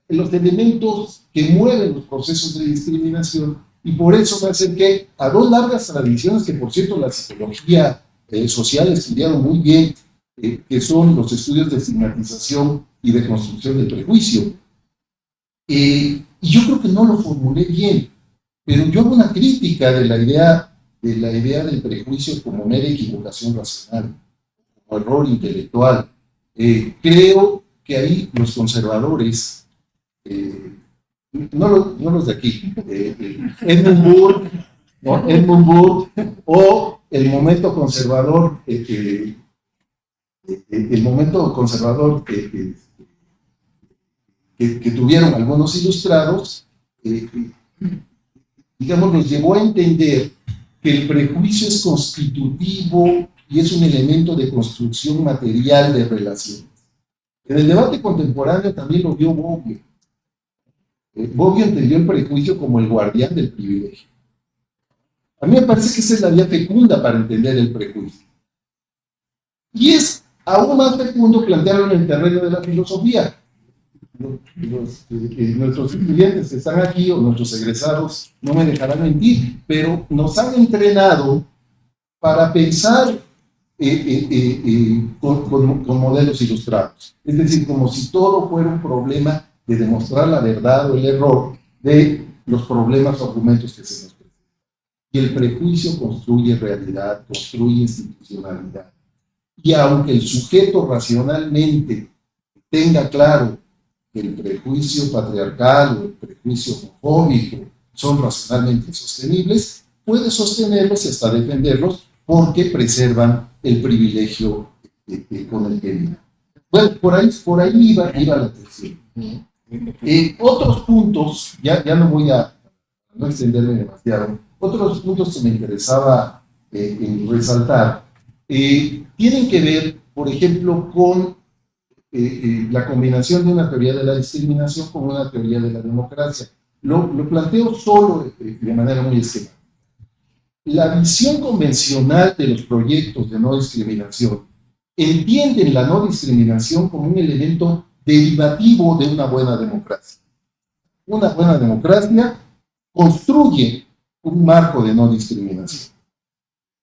S5: los elementos que mueven los procesos de discriminación, y por eso me acerqué a dos largas tradiciones que, por cierto, la psicología social ha estudiado muy bien, que son los estudios de estigmatización y de construcción del prejuicio. Y yo creo que no lo formulé bien, pero yo hago una crítica de la idea del prejuicio como mera equivocación racional, como error intelectual. Creo que ahí los conservadores, no los de aquí, Edmund Burke, ¿no? Edmund Burke, o el momento conservador, que tuvieron algunos ilustrados, digamos, nos llevó a entender que el prejuicio es constitutivo y es un elemento de construcción material de relaciones. En el debate contemporáneo también lo vio Bobbio. Bobbio entendió el prejuicio como el guardián del privilegio. A mí me parece que esa es la vía fecunda para entender el prejuicio. Y es aún más fecundo plantearlo en el terreno de la filosofía. Nuestros estudiantes que están aquí o nuestros egresados no me dejarán mentir, pero nos han entrenado para pensar con modelos ilustrados. Es decir, como si todo fuera un problema de demostrar la verdad o el error de los problemas o argumentos que se nos presentan. Y el prejuicio construye realidad, construye institucionalidad. Y aunque el sujeto racionalmente tenga claro que el prejuicio patriarcal o el prejuicio homofóbico son racionalmente sostenibles, puede sostenerlos y hasta defenderlos porque preservan el privilegio con el que viven. Bueno, por ahí iba la tercera. Otros puntos, ya no voy a no extenderme demasiado, otros puntos que me interesaba resaltar tienen que ver, por ejemplo, con la combinación de una teoría de la discriminación con una teoría de la democracia. Lo planteo solo de manera muy esquemática. La visión convencional de los proyectos de no discriminación entienden la no discriminación como un elemento derivativo de una buena democracia. Una buena democracia construye un marco de no discriminación.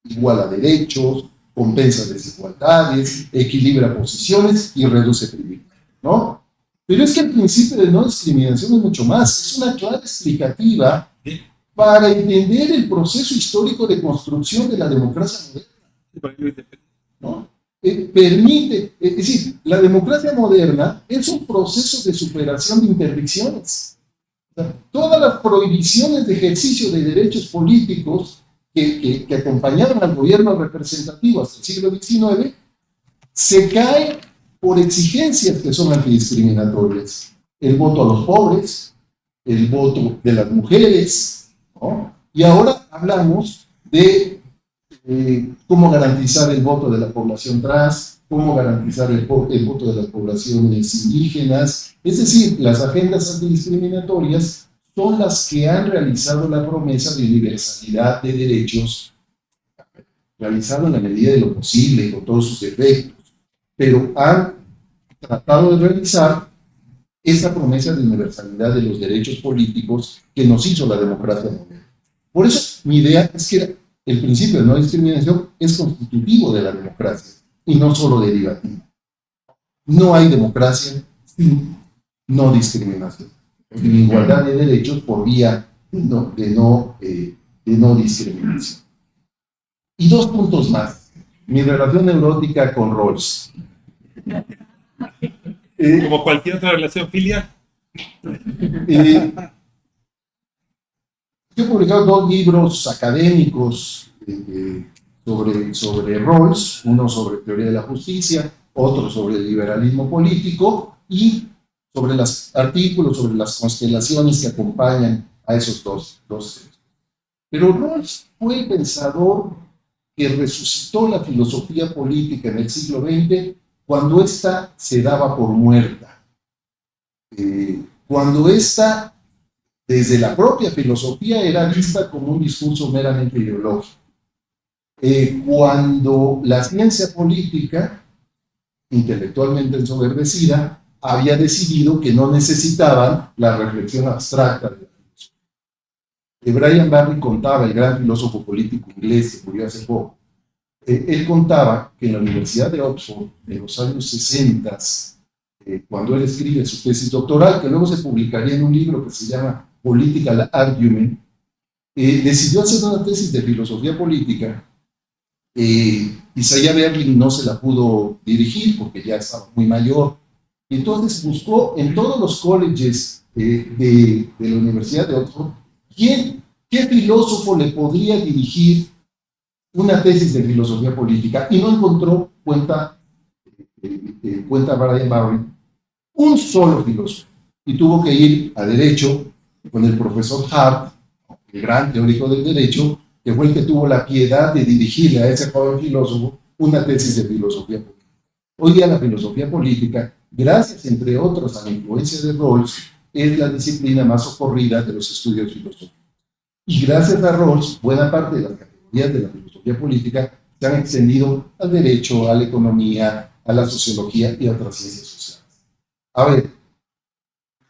S5: Iguala derechos, compensa desigualdades, equilibra posiciones y reduce privilegios, ¿no? Pero es que el principio de no discriminación es mucho más, es una clave explicativa para entender el proceso histórico de construcción de la democracia moderna, ¿no? Permite, es decir, la democracia moderna es un proceso de superación de interdicciones. O sea, todas las prohibiciones de ejercicio de derechos políticos que acompañaron al gobierno representativo hasta el siglo XIX, se caen por exigencias que son antidiscriminatorias. El voto a los pobres, el voto de las mujeres, ¿no? Y ahora hablamos de cómo garantizar el voto de la población trans, cómo garantizar el voto de las poblaciones indígenas. Es decir, las agendas antidiscriminatorias son las que han realizado la promesa de universalidad de derechos, realizado en la medida de lo posible, con todos sus defectos, pero han tratado de realizar esa promesa de universalidad de los derechos políticos que nos hizo la democracia moderna. Por eso mi idea es que el principio de no discriminación es constitutivo de la democracia y no solo derivativo. No hay democracia sin no discriminación, sin igualdad de derechos por vía de no discriminación. Y dos puntos más. Mi relación neurótica con Rawls.
S3: Como cualquier otra relación filial.
S5: Yo he publicado 2 libros académicos sobre Rawls, uno sobre teoría de la justicia, otro sobre el liberalismo político y sobre los artículos sobre las constelaciones que acompañan a esos dos textos. Pero Rawls fue el pensador que resucitó la filosofía política en el siglo XX cuando ésta se daba por muerta. Cuando ésta, desde la propia filosofía, era vista como un discurso meramente ideológico. Cuando la ciencia política, intelectualmente ensoberbecida, había decidido que no necesitaban la reflexión abstracta de la filosofía. Brian Barry contaba, el gran filósofo político inglés que murió hace poco, él contaba que en la Universidad de Oxford, en los años 60, cuando él escribe su tesis doctoral, que luego se publicaría en un libro que se llama Political Argument, decidió hacer una tesis de filosofía política. Isaiah Berlin no se la pudo dirigir porque ya estaba muy mayor. Entonces buscó en todos los colleges de la Universidad de Oxford qué filósofo le podría dirigir una tesis de filosofía política y no encontró, cuenta Brian Barry, un solo filósofo. Y tuvo que ir a Derecho con el profesor Hart, el gran teórico del Derecho, que fue el que tuvo la piedad de dirigirle a ese joven filósofo una tesis de filosofía política. Hoy día la filosofía política, gracias entre otros a la influencia de Rawls, es la disciplina más socorrida de los estudios filosóficos. Y gracias a Rawls, buena parte de las categorías de la filosofía política se han extendido al derecho, a la economía, a la sociología y a otras ciencias sociales. A ver,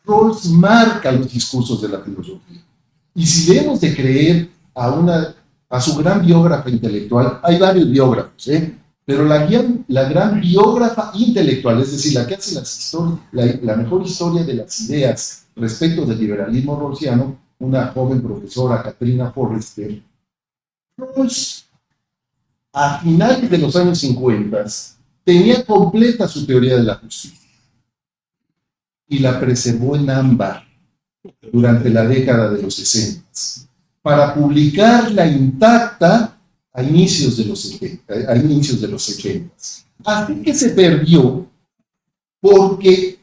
S5: Rawls marca los discursos de la filosofía. Y si debemos de creer a su gran biógrafa intelectual, hay varios biógrafos, pero la gran biógrafa intelectual, es decir, la que hace la mejor historia de las ideas respecto del liberalismo rawlsiano, una joven profesora, Katrina Forrester. Rawls, a finales de los años 50, tenía completa su teoría de la justicia y la preservó en ámbar durante la década de los 60, para publicarla intacta a inicios de los 80. Así que se perdió porque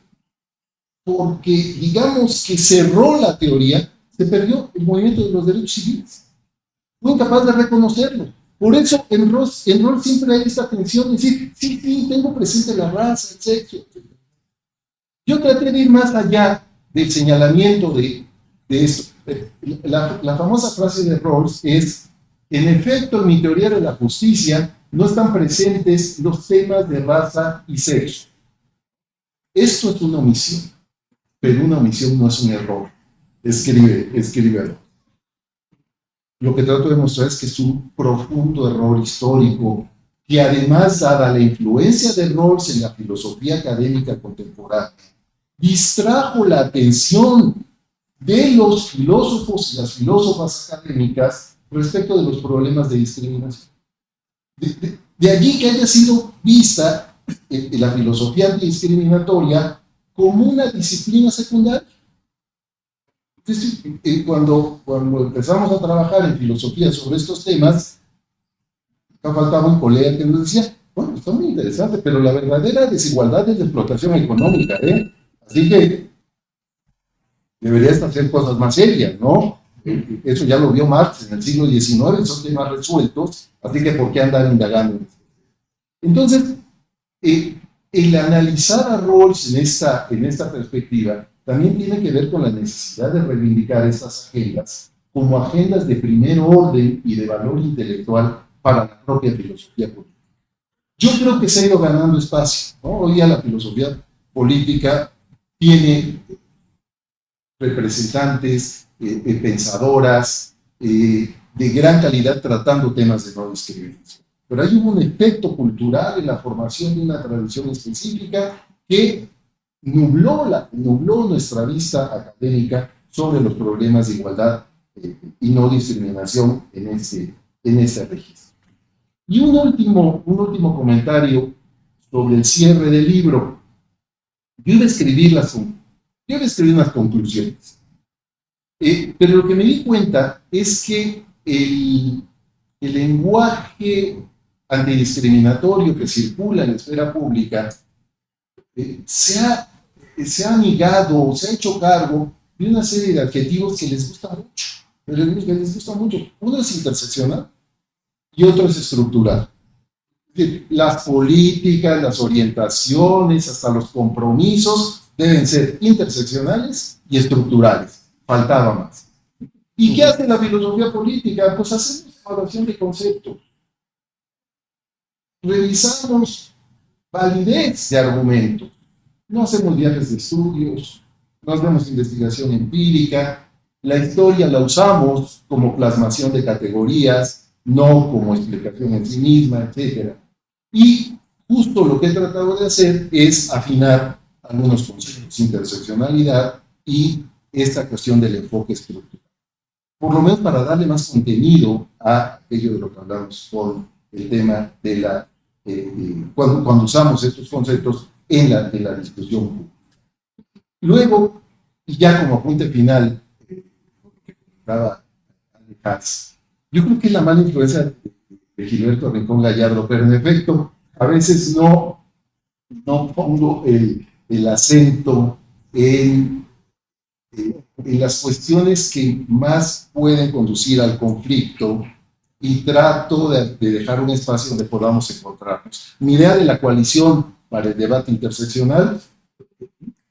S5: digamos que cerró la teoría, se perdió el movimiento de los derechos civiles. Fue incapaz de reconocerlo. Por eso en Rawls siempre hay esta tensión de decir, sí, tengo presente la raza, el sexo, etc. Yo traté de ir más allá del señalamiento de esto. La famosa frase de Rawls es: en efecto, en mi teoría de la justicia no están presentes los temas de raza y sexo. Esto es una omisión, pero una omisión no es un error. Escribe. Lo que trato de mostrar es que es un profundo error histórico que, además, dada la influencia de Rawls en la filosofía académica contemporánea, distrajo la atención de los filósofos y las filósofas académicas respecto de los problemas de discriminación. De allí que haya sido vista la filosofía antidiscriminatoria como una disciplina secundaria. Entonces, cuando empezamos a trabajar en filosofía sobre estos temas, faltaba un colega que nos decía, bueno, está muy interesante, pero la verdadera desigualdad es la explotación económica, Así que deberías hacer cosas más serias, ¿no? Eso ya lo vio Marx en el siglo XIX, son temas resueltos, así que ¿por qué andar indagando? Entonces, el analizar a Rawls en esta perspectiva también tiene que ver con la necesidad de reivindicar estas agendas como agendas de primer orden y de valor intelectual para la propia filosofía política. Yo creo que se ha ido ganando espacio, ¿no? Hoy día la filosofía política tiene representantes, pensadoras de gran calidad tratando temas de no discriminación. Pero hay un efecto cultural en la formación de una tradición específica que nubló nuestra vista académica sobre los problemas de igualdad y no discriminación en este registro. Y un último comentario sobre el cierre del libro. Yo iba a escribir Yo le escribí unas conclusiones. Pero lo que me di cuenta es que el lenguaje antidiscriminatorio que circula en la esfera pública se ha negado, se ha hecho cargo de una serie de adjetivos que les gusta mucho. Uno es interseccional y otro es estructural. Las políticas, las orientaciones, hasta los compromisos deben ser interseccionales y estructurales. Faltaba más. ¿Y qué hace la filosofía política? Pues hacemos evaluación de conceptos. Revisamos validez de argumentos. No hacemos viajes de estudios, no hacemos investigación empírica. La historia la usamos como plasmación de categorías, no como explicación en sí misma, etc. Y justo lo que he tratado de hacer es afinar algunos conceptos, interseccionalidad y esta cuestión del enfoque estructural. Por lo menos para darle más contenido a aquello de lo que hablamos con el tema de la, cuando usamos estos conceptos en la discusión pública. Luego, y ya como apunte final, yo creo que es la mala influencia de Gilberto Rincón Gallardo, pero en efecto, a veces no pongo el acento en las cuestiones que más pueden conducir al conflicto y trato de dejar un espacio donde podamos encontrarnos. Mi idea de la coalición para el debate interseccional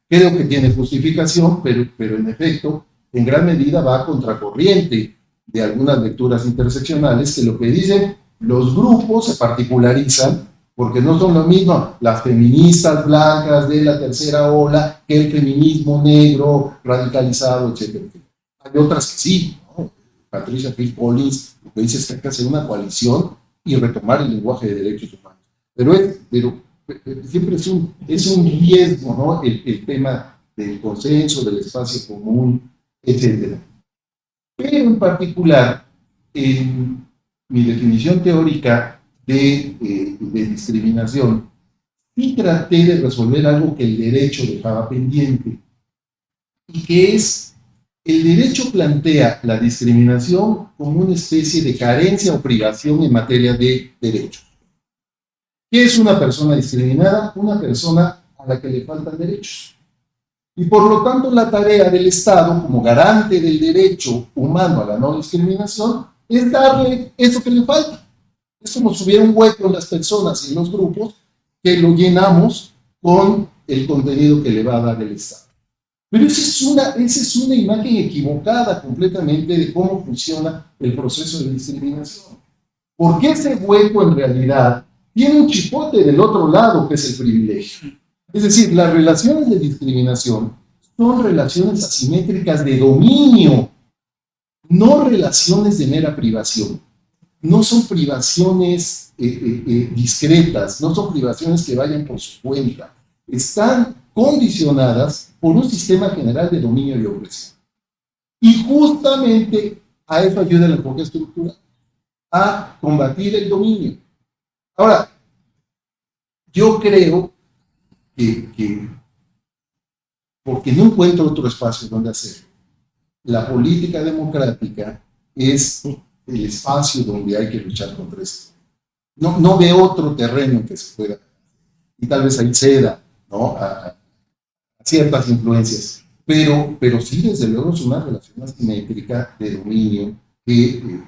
S5: creo que tiene justificación, pero en efecto, en gran medida va a contracorriente de algunas lecturas interseccionales que lo que dicen, los grupos se particularizan porque no son lo mismo las feministas blancas de la tercera ola que el feminismo negro, radicalizado, etc. Hay otras que sí, ¿no? Patricia Hill Collins lo que dice es que hay que hacer una coalición y retomar el lenguaje de derechos humanos. Pero siempre es un riesgo, ¿no? El tema del consenso, del espacio común, etc. Pero en particular, en mi definición teórica de discriminación, sí traté de resolver algo que el derecho dejaba pendiente, y que es, el derecho plantea la discriminación como una especie de carencia o privación en materia de derechos. ¿Qué es una persona discriminada? Una persona a la que le faltan derechos. Y por lo tanto, la tarea del Estado, como garante del derecho humano a la no discriminación, es darle eso que le falta. Es como si hubiera un hueco en las personas y en los grupos que lo llenamos con el contenido que le va a dar el Estado. Pero esa es una imagen equivocada completamente de cómo funciona el proceso de discriminación. Porque ese hueco en realidad tiene un chipote del otro lado, que es el privilegio. Es decir, las relaciones de discriminación son relaciones asimétricas de dominio, no relaciones de mera privación. No son privaciones discretas, no son privaciones que vayan por su cuenta. Están condicionadas por un sistema general de dominio y opresión. Y justamente a eso ayuda el enfoque estructural, a combatir el dominio. Ahora, yo creo que porque no encuentro otro espacio donde hacerlo, la política democrática es el espacio donde hay que luchar contra esto. No veo otro terreno en que se pueda, y tal vez ahí ceda, ¿no? a ciertas influencias, pero sí, desde luego, es una relación asimétrica de dominio que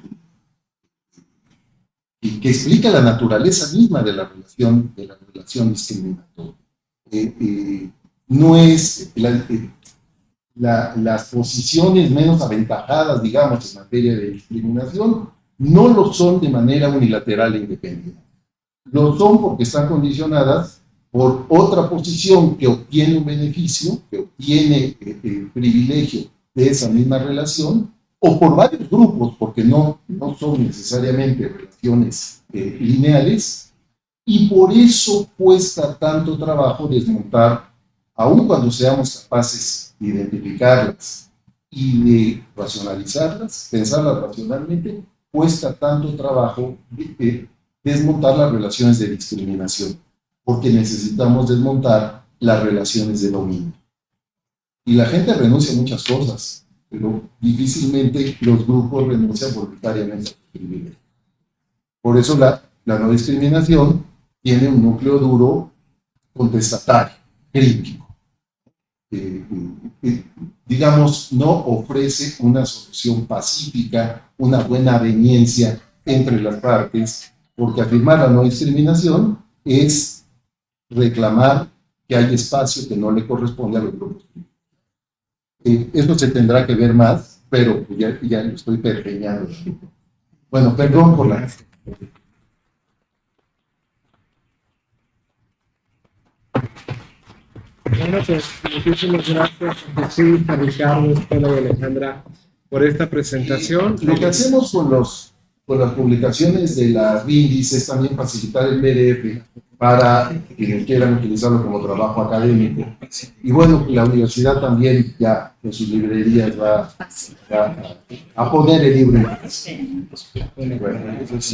S5: explica la naturaleza misma de la relación discriminatoria. No es las posiciones menos aventajadas, digamos, en materia de discriminación, no lo son de manera unilateral e independiente. Lo son porque están condicionadas por otra posición que obtiene un beneficio, que obtiene el privilegio de esa misma relación, o por varios grupos, porque no son necesariamente relaciones lineales, y por eso cuesta tanto trabajo desmontar, aun cuando seamos capaces de identificarlas y de racionalizarlas, pensarlas racionalmente, cuesta tanto trabajo desmontar las relaciones de discriminación, porque necesitamos desmontar las relaciones de dominio. Y la gente renuncia a muchas cosas, pero difícilmente los grupos renuncian voluntariamente a sus privilegios. Por eso la no discriminación tiene un núcleo duro contestatario, crítico. Digamos, no ofrece una solución pacífica, una buena aveniencia entre las partes, porque afirmar la no discriminación es reclamar que hay espacio que no le corresponde a los grupos. Eso se tendrá que ver más, pero ya lo estoy pergeñando. Bueno, perdón por la...
S1: Bueno, pues muchísimas gracias a Ricardo, Estela y Alejandra por esta presentación.
S5: Lo que hacemos con las publicaciones de las BINDIS es también facilitar el PDF para quienes quieran utilizarlo como trabajo académico. Y bueno, la universidad también ya en sus librerías va a poner el libro. Bueno, eso es